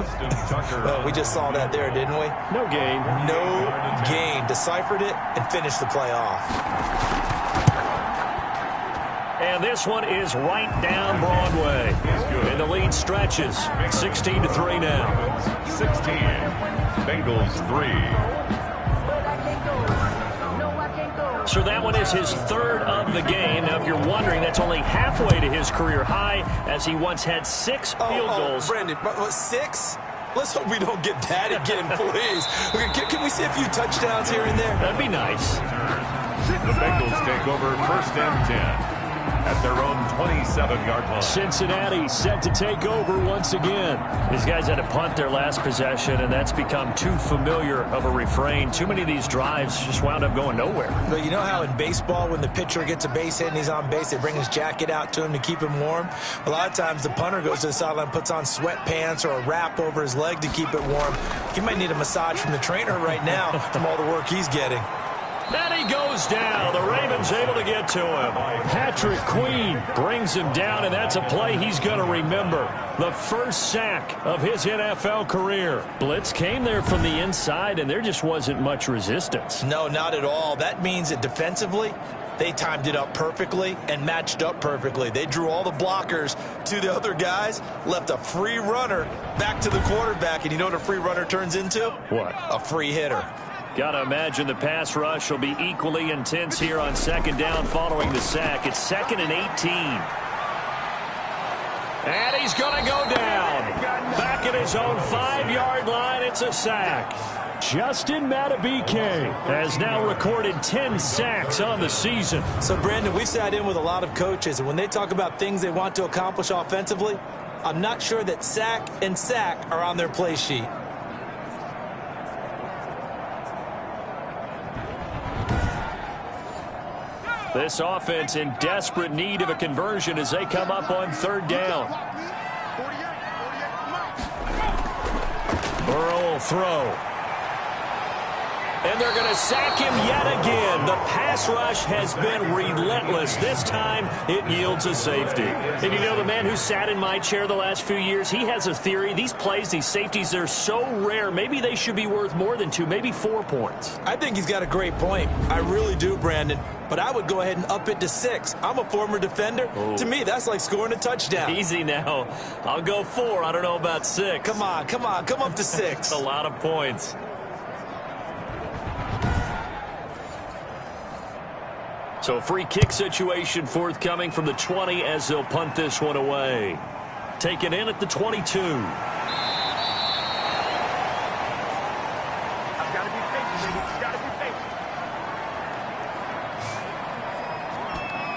well, we just saw that there, didn't we? No gain. No gain. Deciphered it and finished the play off. And this one is right down Broadway. And the lead stretches. 16-3 now. 16. Bengals 3. So that one is his third of the game. Now, if you're wondering, that's only halfway to his career high, as he once had 6 field goals. Brandon, 6? Let's hope we don't get that again, please. Okay, can we see a few touchdowns here and there? That'd be nice. The Bengals take over first and 10. At their own 27-yard line. Cincinnati set to take over once again. These guys had to punt their last possession, and that's become too familiar of a refrain. Too many of these drives just wound up going nowhere. But you know how in baseball, when the pitcher gets a base hit and he's on base, they bring his jacket out to him to keep him warm? A lot of times the punter goes to the sideline, puts on sweatpants or a wrap over his leg to keep it warm. He might need a massage from the trainer right now from all the work he's getting. And he goes down. The Ravens able to get to him. Patrick Queen brings him down, and that's a play he's going to remember. The first sack of his NFL career. Blitz came there from the inside, and there just wasn't much resistance. No, not at all. That means that defensively, they timed it up perfectly and matched up perfectly. They drew all the blockers to the other guys, left a free runner back to the quarterback, and you know what a free runner turns into? What? A free hitter. Gotta imagine the pass rush will be equally intense here on second down following the sack. It's second and 18. And he's gonna go down. Back at his own 5-yard line, it's a sack. Justin Madubuike has now recorded 10 sacks on the season. So, Brandon, we sat in with a lot of coaches, and when they talk about things they want to accomplish offensively, I'm not sure that sack and sack are on their play sheet. This offense in desperate need of a conversion as they come up on third down. Burrow will throw. And they're going to sack him yet again. The pass rush has been relentless. This time, it yields a safety. And you know, the man who sat in my chair the last few years, he has a theory. These plays, these safeties, they're so rare. Maybe they should be worth more than 2, maybe 4 points. I think he's got a great point. I really do, Brandon. But I would go ahead and up it to 6. I'm a former defender. Ooh. To me, that's like scoring a touchdown. Easy now. I'll go 4. I don't know about 6. Come on. Come up to 6. A lot of points. So a free kick situation forthcoming from the 20 as they'll punt this one away. Taken in at the 22.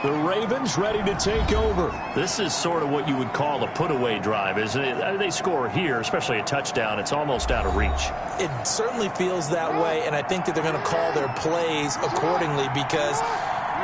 The Ravens ready to take over. This is sort of what you would call a put-away drive, isn't it? They score here, especially a touchdown. It's almost out of reach. It certainly feels that way, and I think that they're going to call their plays accordingly because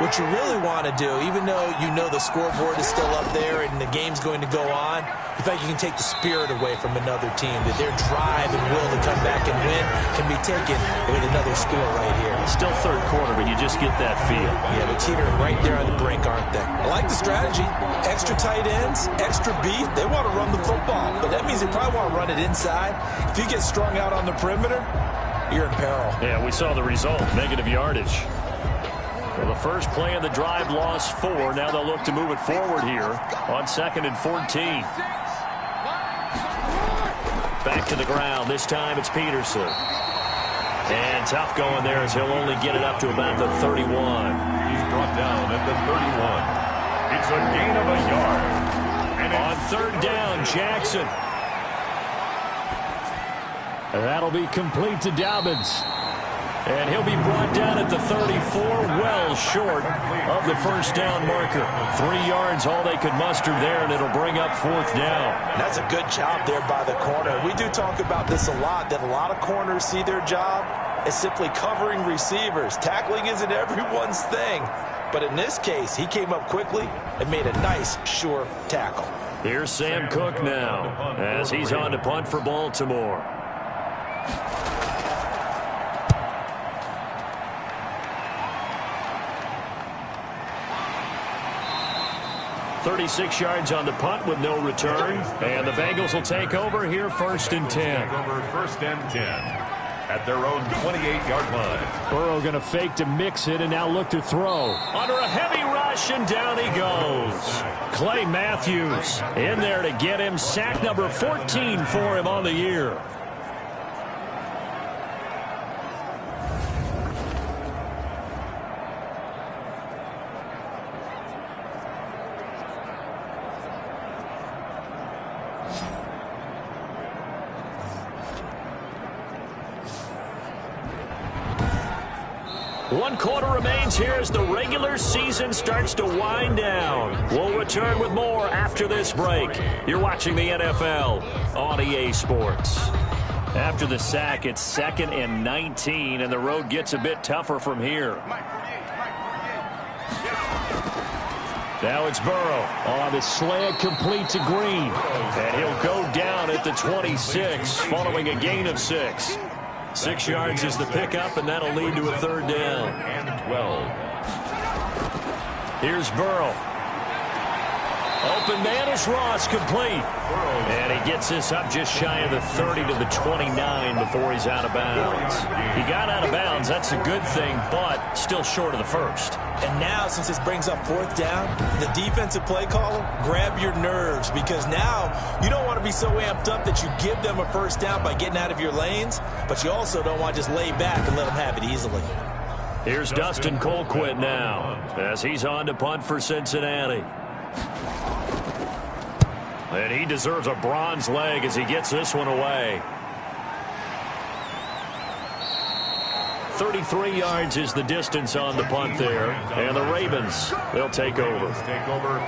what you really want to do, even though you know the scoreboard is still up there and the game's going to go on, you think you can take the spirit away from another team, that their drive and will to come back and win can be taken with another score right here. Still third quarter, but you just get that feel. Yeah, they're teetering right there on the brink, aren't they? I like the strategy. Extra tight ends, extra beef. They want to run the football, but that means they probably want to run it inside. If you get strung out on the perimeter, you're in peril. Yeah, we saw the result, negative yardage. Well, the first play of the drive lost 4. Now they'll look to move it forward here on 2nd and 14. Back to the ground. This time it's Peterson. And tough going there as he'll only get it up to about the 31. He's brought down at the 31. It's a gain of a yard. And on 3rd down, Jackson. That'll be complete to Dobbins. And he'll be brought down at the 34, well short of the first down marker. 3 yards, all they could muster there, and it'll bring up 4th down. That's a good job there by the corner. We do talk about this a lot, that a lot of corners see their job as simply covering receivers. Tackling isn't everyone's thing. But in this case, he came up quickly and made a nice, sure tackle. Here's Sam Cook now as he's on to punt for Baltimore. 36 yards on the punt with no return. And the Bengals will take over here 1st and 10. Over 1st and 10 at their own 28-yard line. Burrow going to fake to mix it and now look to throw. Under a heavy rush, and down he goes. Clay Matthews in there to get him. Sack number 14 for him on the year. One quarter remains here as the regular season starts to wind down. We'll return with more after this break. You're watching the NFL on EA Sports. After the sack, it's 2nd and 19, and the road gets a bit tougher from here. Now it's Burrow on the slant, complete to Green. And he'll go down at the 26 following a gain of 6. 6 yards is the pickup, and that'll lead to a 3rd down. And 12. Here's Burrow. Open man is Ross, complete. And he gets this up just shy of the 30 to the 29 before he's out of bounds. He got out of bounds. That's a good thing, but still short of the first. And now, since this brings up 4th down, the defensive play caller, grab your nerves, because now you don't want to be so amped up that you give them a 1st down by getting out of your lanes, but you also don't want to just lay back and let them have it easily. Here's Dustin Colquitt now as he's on to punt for Cincinnati. And he deserves a bronze leg as he gets this one away. 33 yards is the distance on the punt there. And the Ravens, they'll take over.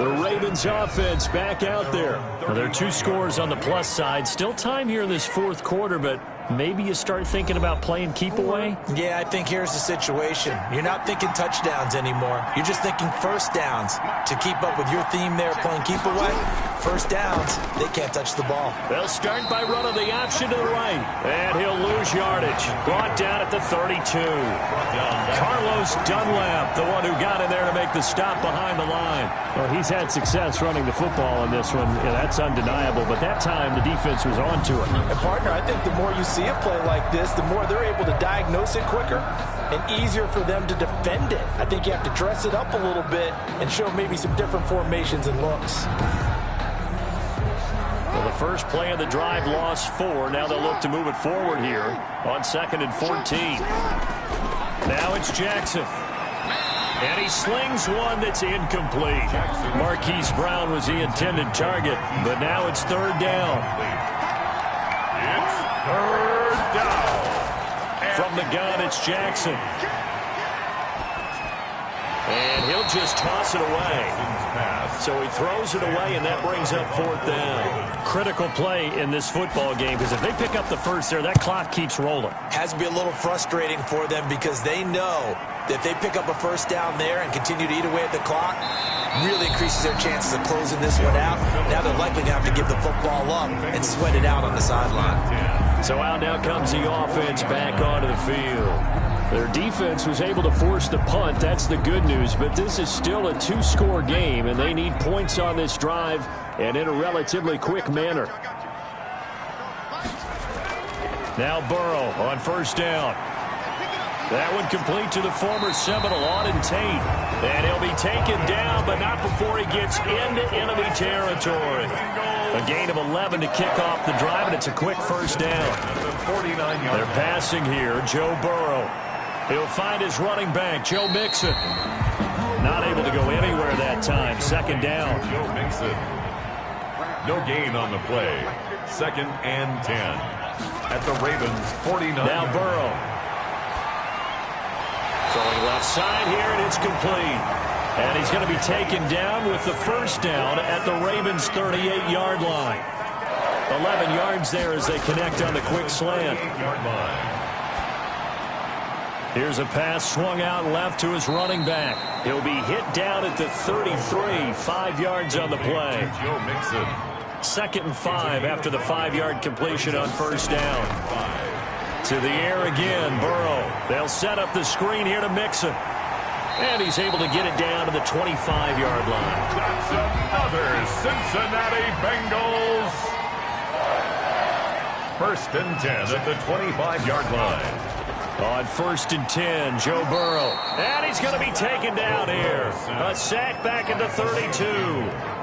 The Ravens offense back out there. Well, there are 2 scores on the plus side. Still time here in this 4th quarter, but maybe you start thinking about playing keep away? Yeah, I think here's the situation. You're not thinking touchdowns anymore. You're just thinking 1st downs. To keep up with your theme there, playing keep away, 1st downs, they can't touch the ball. They'll start by running the option to the right. And he'll lose yardage. Brought down at the 32. Carlos Dunlap, the one who got in there to make the stop behind the line. Well, he's had success running the football in this one. Yeah, that's undeniable. But that time, the defense was on to it. And, partner, I think the more you see a play like this, the more they're able to diagnose it quicker and easier for them to defend it. I think you have to dress it up a little bit and show maybe some different formations and looks. Well, the first play of the drive lost 4. Now they'll look to move it forward here on 2nd and 14. Now it's Jackson. And he slings one that's incomplete. Marquise Brown was the intended target, but now it's third down. It's third down. From the gun, it's Jackson. And he'll just toss it away. So he throws it away, and that brings up fourth down. Critical play in this football game, because if they pick up the first there, that clock keeps rolling. Has to be a little frustrating for them because they know that if they pick up a first down there and continue to eat away at the clock, really increases their chances of closing this one out. Now they're likely to have to give the football up and sweat it out on the sideline. So out now comes the offense back onto the field. Their defense was able to force the punt. That's the good news, but this is still a two-score game, and they need points on this drive and in a relatively quick manner. Now Burrow on first down. That one complete to the former Seminole, Auden Tate. And he'll be taken down, but not before he gets into enemy territory. A gain of 11 to kick off the drive, and it's a quick first down. They're passing here, Joe Burrow. He'll find his running back, Joe Mixon. Not able to go anywhere that time. Second down. Joe Mixon. No gain on the play. Second and 10. At the Ravens' 49. Now Burrow. Throwing left side here, and it's complete. And he's going to be taken down with the first down at the Ravens' 38-yard line. 11 yards there as they connect on the quick slant. Here's a pass swung out left to his running back. He'll be hit down at the 33, 5 yards on the play. Joe Mixon. Second and 5 after the 5-yard completion on first down. To the air again, Burrow. They'll set up the screen here to Mixon. And he's able to get it down to the 25-yard line. That's another Cincinnati Bengals. First and 10 at the 25-yard line. On first and 10, Joe Burrow. And he's going to be taken down here. A sack back at the 32.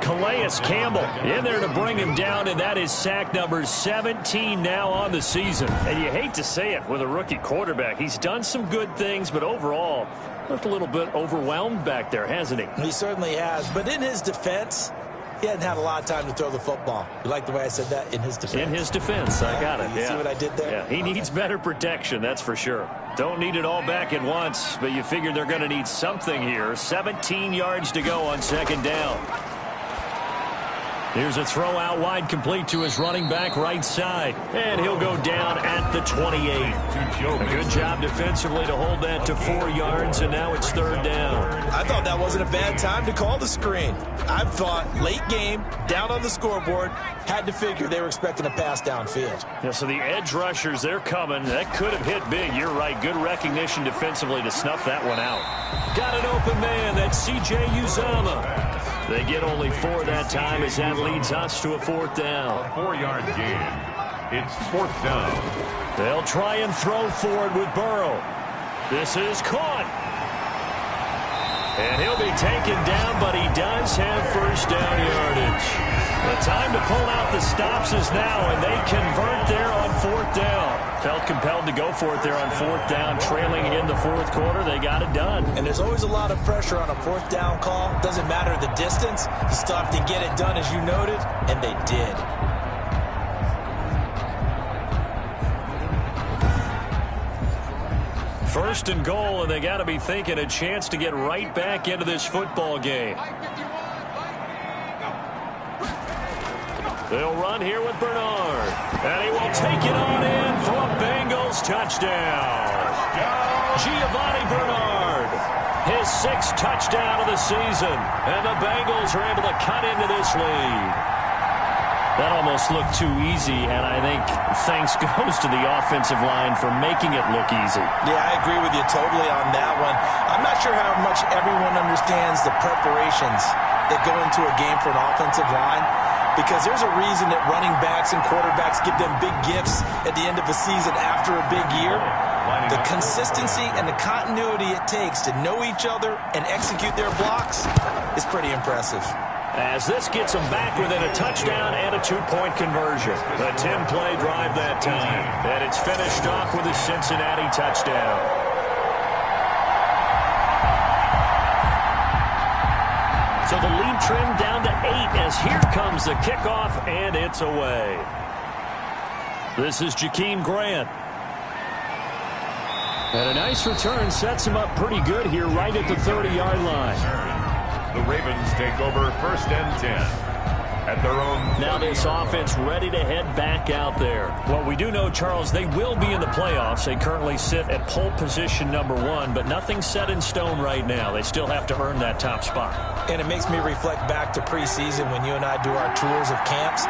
Calais Campbell in there to bring him down, and that is sack number 17 now on the season. And you hate to say it with a rookie quarterback. He's done some good things, but overall, looked a little bit overwhelmed back there, hasn't he? He certainly has. But in his defense, he hadn't had a lot of time to throw the football. You like the way I said that? In his defense. In his defense. I got it. You see what I did there? Yeah, he needs better protection, that's for sure. Don't need it all back at once, but you figure they're going to need something here. 17 yards to go on second down. Here's a throw out wide, complete to his running back right side. And he'll go down at the 28. A good job defensively to hold that to 4 yards, and now it's third down. I thought that wasn't a bad time to call the screen. I thought late game, down on the scoreboard, had to figure they were expecting a pass downfield. Yeah, so the edge rushers, they're coming. That could have hit big. You're right. Good recognition defensively to snuff that one out. Got an open man. That's C.J. Uzomah. They get only 4 that time as that leads us to a fourth down. 4-yard gain. It's fourth down. They'll try and throw forward with Burrow. This is caught. And he'll be taken down, but he does have first down yardage. The time to pull out the stops is now, and they convert there on fourth down. Felt compelled to go for it there on fourth down, trailing in the fourth quarter. They got it done. And there's always a lot of pressure on a fourth down call. Doesn't matter the distance. You still have to get it done, as you noted, and they did. First and goal, and they got to be thinking a chance to get right back into this football game. They'll run here with Bernard. And he will take it on in for a Bengals touchdown. Giovanni Bernard, his 6th touchdown of the season. And the Bengals are able to cut into this lead. That almost looked too easy, and I think thanks goes to the offensive line for making it look easy. Yeah, I agree with you totally on that one. I'm not sure how much everyone understands the preparations that go into a game for an offensive line, because there's a reason that running backs and quarterbacks give them big gifts at the end of a season after a big year. The consistency and the continuity it takes to know each other and execute their blocks is pretty impressive. As this gets them back within a touchdown and a 2-point conversion. A 10-play drive that time. And it's finished off with a Cincinnati touchdown. So the lead trimmed down to 8 as here comes the kickoff, and it's away. This is Jakeem Grant. And a nice return sets him up pretty good here right at the 30-yard line. The Ravens take over 1st and 10. At their own. Now this offense ready to head back out there. Well, we do know, Charles, they will be in the playoffs. They currently sit at pole position number 1, but nothing's set in stone right now. They still have to earn that top spot. And it makes me reflect back to preseason when you and I do our tours of camps.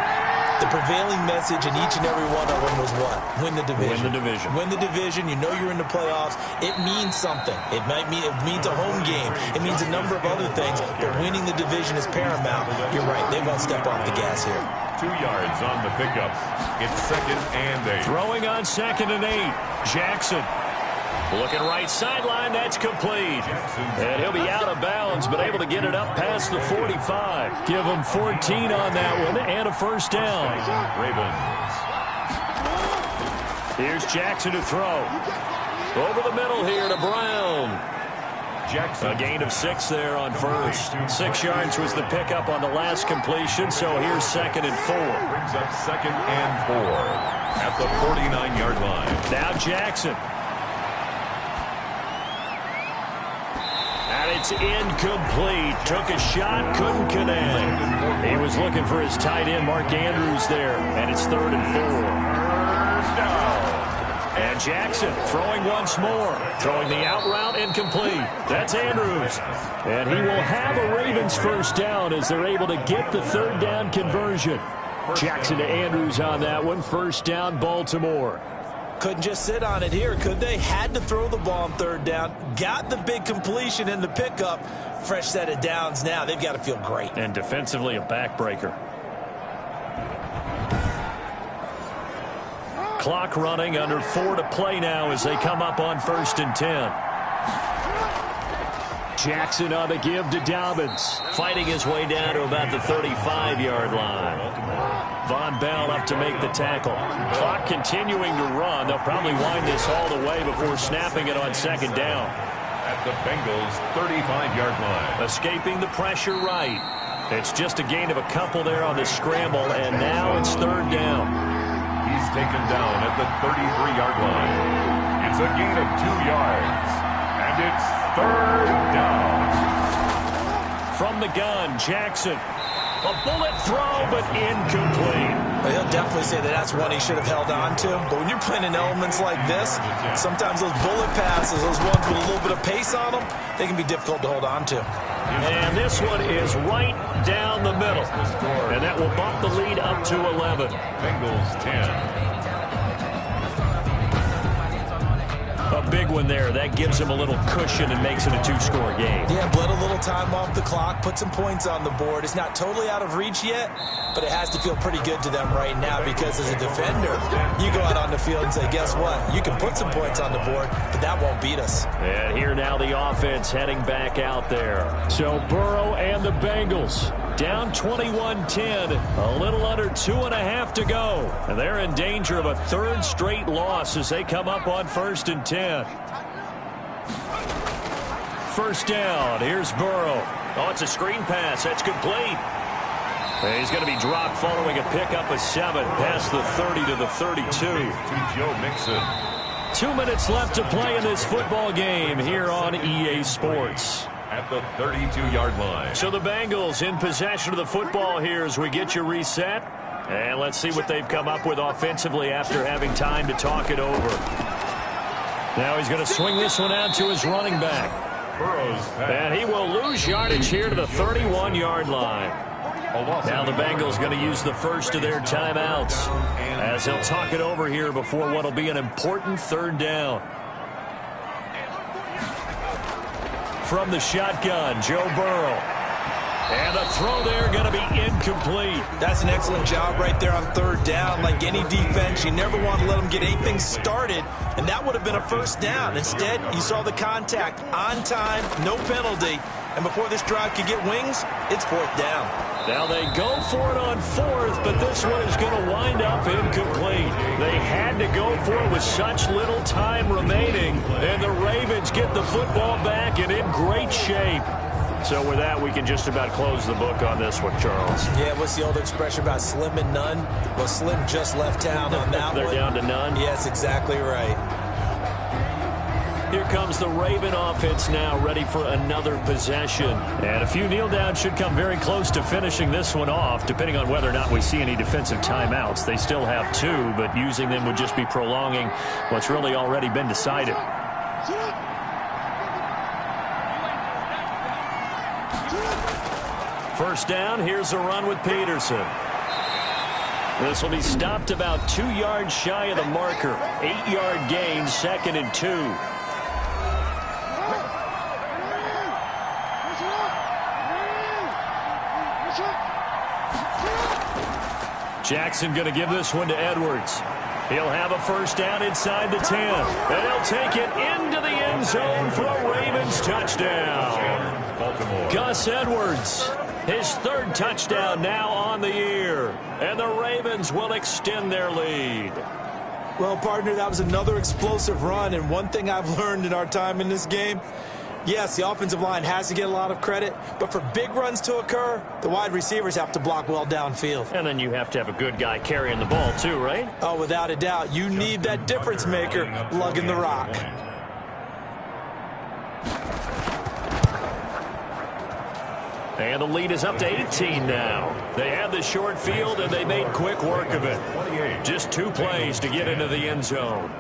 The prevailing message in each and every one of them was what? Win the division. Win the division. Win the division. You know you're in the playoffs. It means something. It means a home game. It means a number of other things, but winning the division is paramount. You're right. They won't step off the gas here. 2 yards on the pickup. It's 2nd and 8. Throwing on 2nd and 8. Jackson. Looking right sideline, that's complete. And he'll be out of bounds, but able to get it up past the 45. Give him 14 on that one and a first down. Ravens. Here's Jackson to throw. Over the middle here to Brown. Jackson. A gain of 6 there on first. 6 yards was the pickup on the last completion, so here's 2nd and 4. Brings up 2nd and 4 at the 49-yard line. Now Jackson. And it's incomplete. Took a shot, couldn't connect. He was looking for his tight end, Mark Andrews, there. And it's 3rd and 4. And Jackson throwing once more. Throwing the out route incomplete. That's Andrews. And he will have a Ravens first down as they're able to get the 3rd down conversion. Jackson to Andrews on that one. First down, Baltimore. Couldn't just sit on it here, could they? Had to throw the ball on 3rd down. Got the big completion in the pickup. Fresh set of downs now. They've got to feel great. And defensively, a backbreaker. Clock running, under 4 to play now as they come up on 1st and 10. Jackson on the give to Dobbins. Fighting his way down to about the 35-yard line. Von Bell up to make the tackle. Clock continuing to run. They'll probably wind this all the way before snapping it on 2nd down. At the Bengals' 35-yard line. Escaping the pressure right. It's just a gain of a couple there on the scramble, and now it's 3rd down. He's taken down at the 33-yard line. It's a gain of 2 yards. And it's 3rd down. From the gun, Jackson. A bullet throw, but incomplete. Well, he'll definitely say that that's one he should have held on to. But when you're playing in elements like this, sometimes those bullet passes, those ones with a little bit of pace on them, they can be difficult to hold on to. And this one is right down the middle. And that will bump the lead up to 11. Bengals 10. A big one there. That gives him a little cushion and makes it a 2-score game. Yeah, bled a little time off the clock, put some points on the board. It's not totally out of reach yet, but it has to feel pretty good to them right now because as a defender, you go out on the field and say, guess what? You can put some points on the board, but that won't beat us. And here now the offense heading back out there. So Burrow and the Bengals down 21-10, a little under 2.5 to go. And they're in danger of a 3rd straight loss as they come up on 1st and 10. First down, here's Burrow. Oh, it's a screen pass, that's complete. And he's going to be dropped following a pickup of 7 past the 30 to the 32. To Joe Mixon. 2 minutes left to play in this football game here on EA Sports. At the 32-yard line. So the Bengals in possession of the football here as we get you reset. And let's see what they've come up with offensively after having time to talk it over. Now he's going to swing this one out to his running back. And he will lose yardage here to the 31-yard line. Now the Bengals going to use the first of their timeouts as they'll talk it over here before what will be an important 3rd down. From the shotgun, Joe Burrow. And the throw there going to be incomplete. That's an excellent job right there on 3rd down. Like any defense, you never want to let them get anything started, and that would have been a first down. Instead, you saw the contact on time, no penalty, and before this drive could get wings, it's 4th down. Now they go for it on 4th, but this one is going to wind up incomplete. They had to go for it with such little time remaining, and the Ravens get the football back and in great shape. So with that, we can just about close the book on this one, Charles. Yeah, what's the old expression about slim and none? Well, Slim just left town on that They're one. down to none? Yes, exactly right. Here comes the Raven offense now, ready for another possession. And a few kneel downs should come very close to finishing this one off, depending on whether or not we see any defensive timeouts. They still have 2, but using them would just be prolonging what's really already been decided. First down, here's a run with Peterson. This will be stopped about 2 yards shy of the marker. 8-yard gain, 2nd and 2. Jackson going to give this one to Edwards. He'll have a first down inside the 10. And he'll take it into the end zone for a Ravens touchdown. Baltimore. Gus Edwards, his 3rd touchdown now on the year. And the Ravens will extend their lead. Well, partner, that was another explosive run, and one thing I've learned in our time in this game, yes, the offensive line has to get a lot of credit, but for big runs to occur, the wide receivers have to block well downfield. And then you have to have a good guy carrying the ball too, right? Oh, without a doubt. You need that difference maker lugging the rock. And the lead is up to 18 now. They had the short field, and they made quick work of it. Just 2 plays to get into the end zone.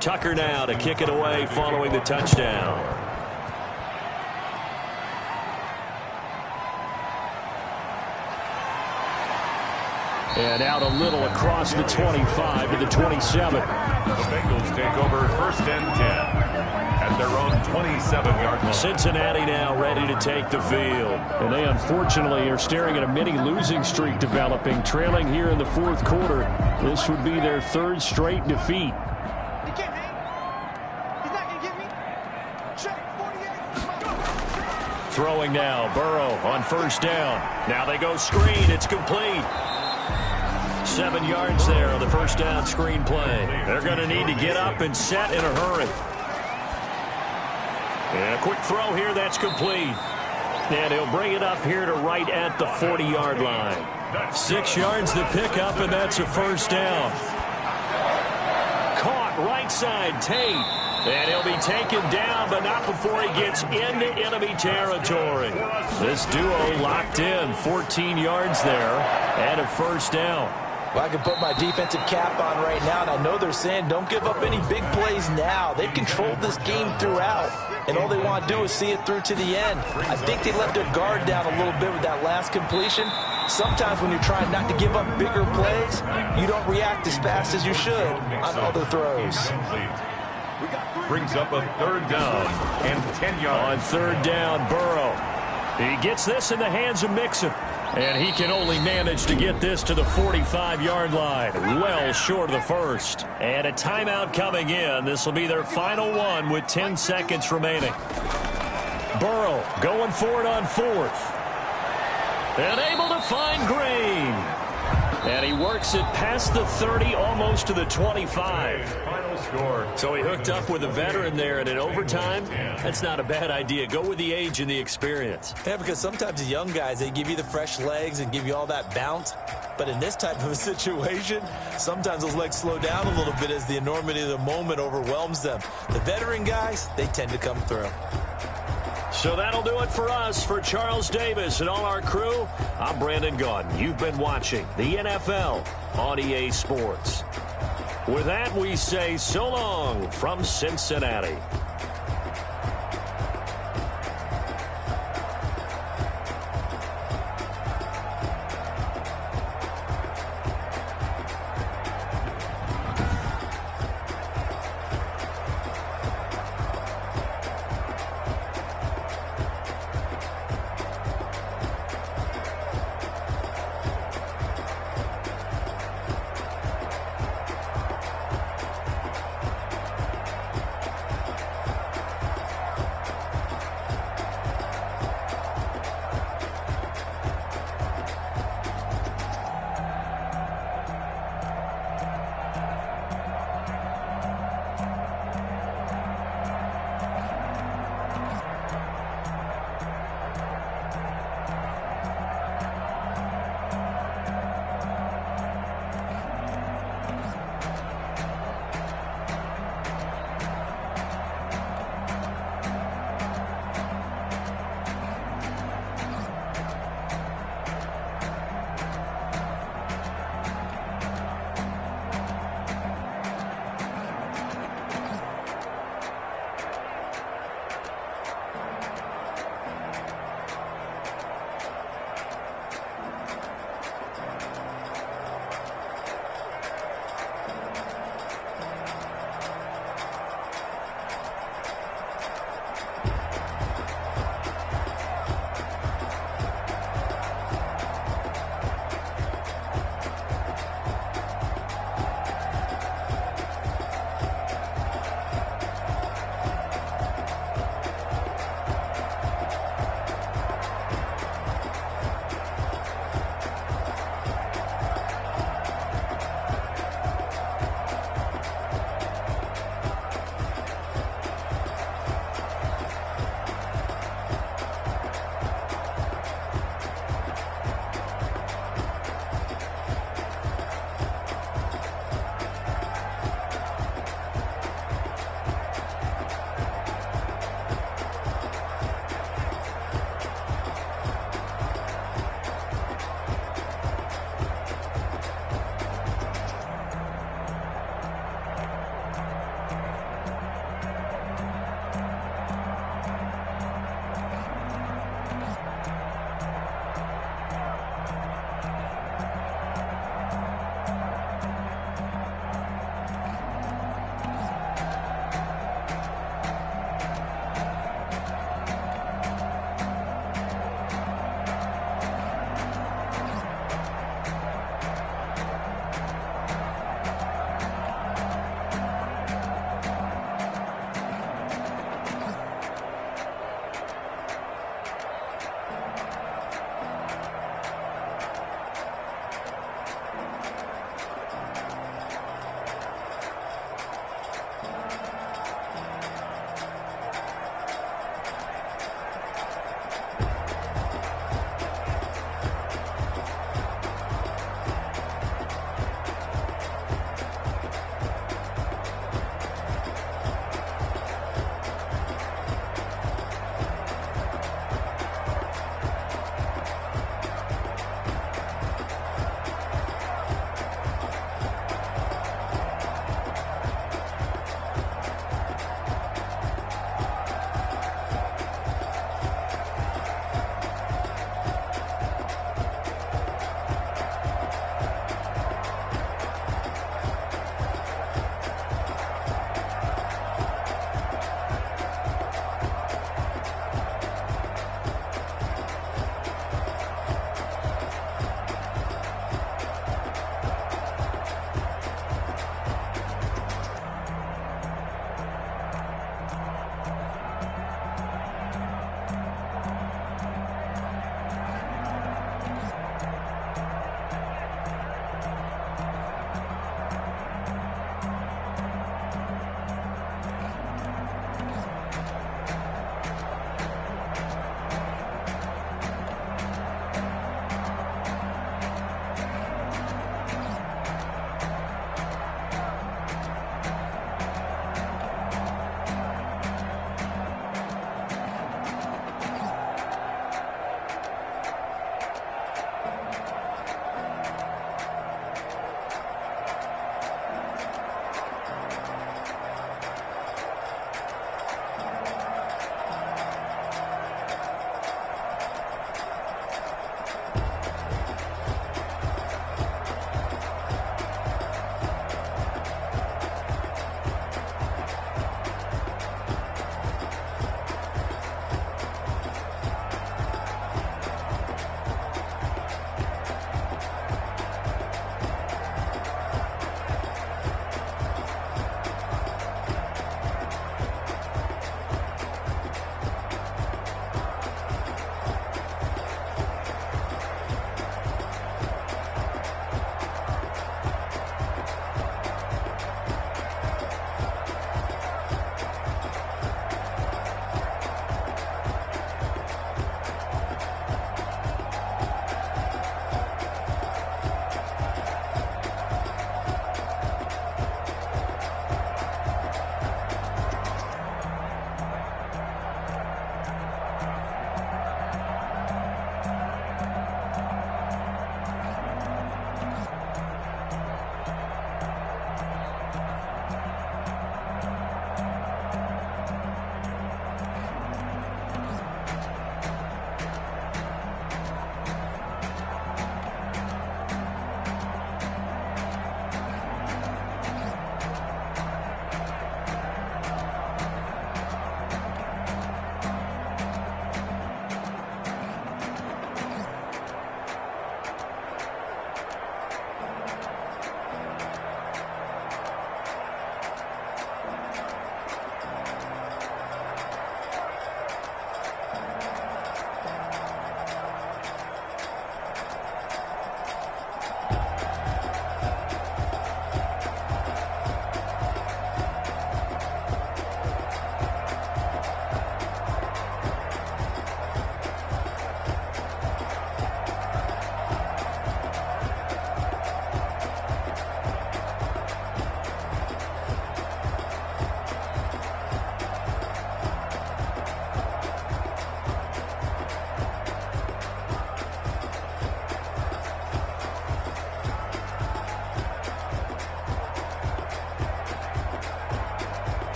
Tucker now to kick it away following the touchdown. And out a little across the 25 to the 27. The Bengals take over 1st and 10 at their own 27-yard line. Cincinnati now ready to take the field. And they unfortunately are staring at a mini losing streak developing, trailing here in the 4th quarter. This would be their 3rd straight defeat. Throwing now, Burrow on first down. Now they go screen, it's complete. 7 yards there on the first down screen play. They're going to need to get up and set in a hurry. And a quick throw here, that's complete. And he'll bring it up here to right at the 40-yard line. 6 yards the pickup, and that's a first down. Caught right side, Tate. And he'll be taken down, but not before he gets into enemy territory. This duo locked in, 14 yards there, and a first down. Well, I can put my defensive cap on right now, and I know they're saying don't give up any big plays now. They've controlled this game throughout, and all they want to do is see it through to the end. I think they let their guard down a little bit with that last completion. Sometimes when you're trying not to give up bigger plays, you don't react as fast as you should on other throws. Brings up a 3rd down and 10 yards. On 3rd down, Burrow. He gets this in the hands of Mixon. And he can only manage to get this to the 45-yard line. Well short of the first. And a timeout coming in. This will be their final one with 10 seconds remaining. Burrow going for it on 4th. And able to find Green. And he works it past the 30, almost to the 25. Final score. So he hooked up with a veteran there, and in overtime, that's not a bad idea. Go with the age and the experience. Yeah, because sometimes the young guys, they give you the fresh legs and give you all that bounce. But in this type of a situation, sometimes those legs slow down a little bit as the enormity of the moment overwhelms them. The veteran guys, they tend to come through. So that'll do it for us. For Charles Davis and all our crew, I'm Brandon Gaudin. You've been watching the NFL on EA Sports. With that, we say so long from Cincinnati.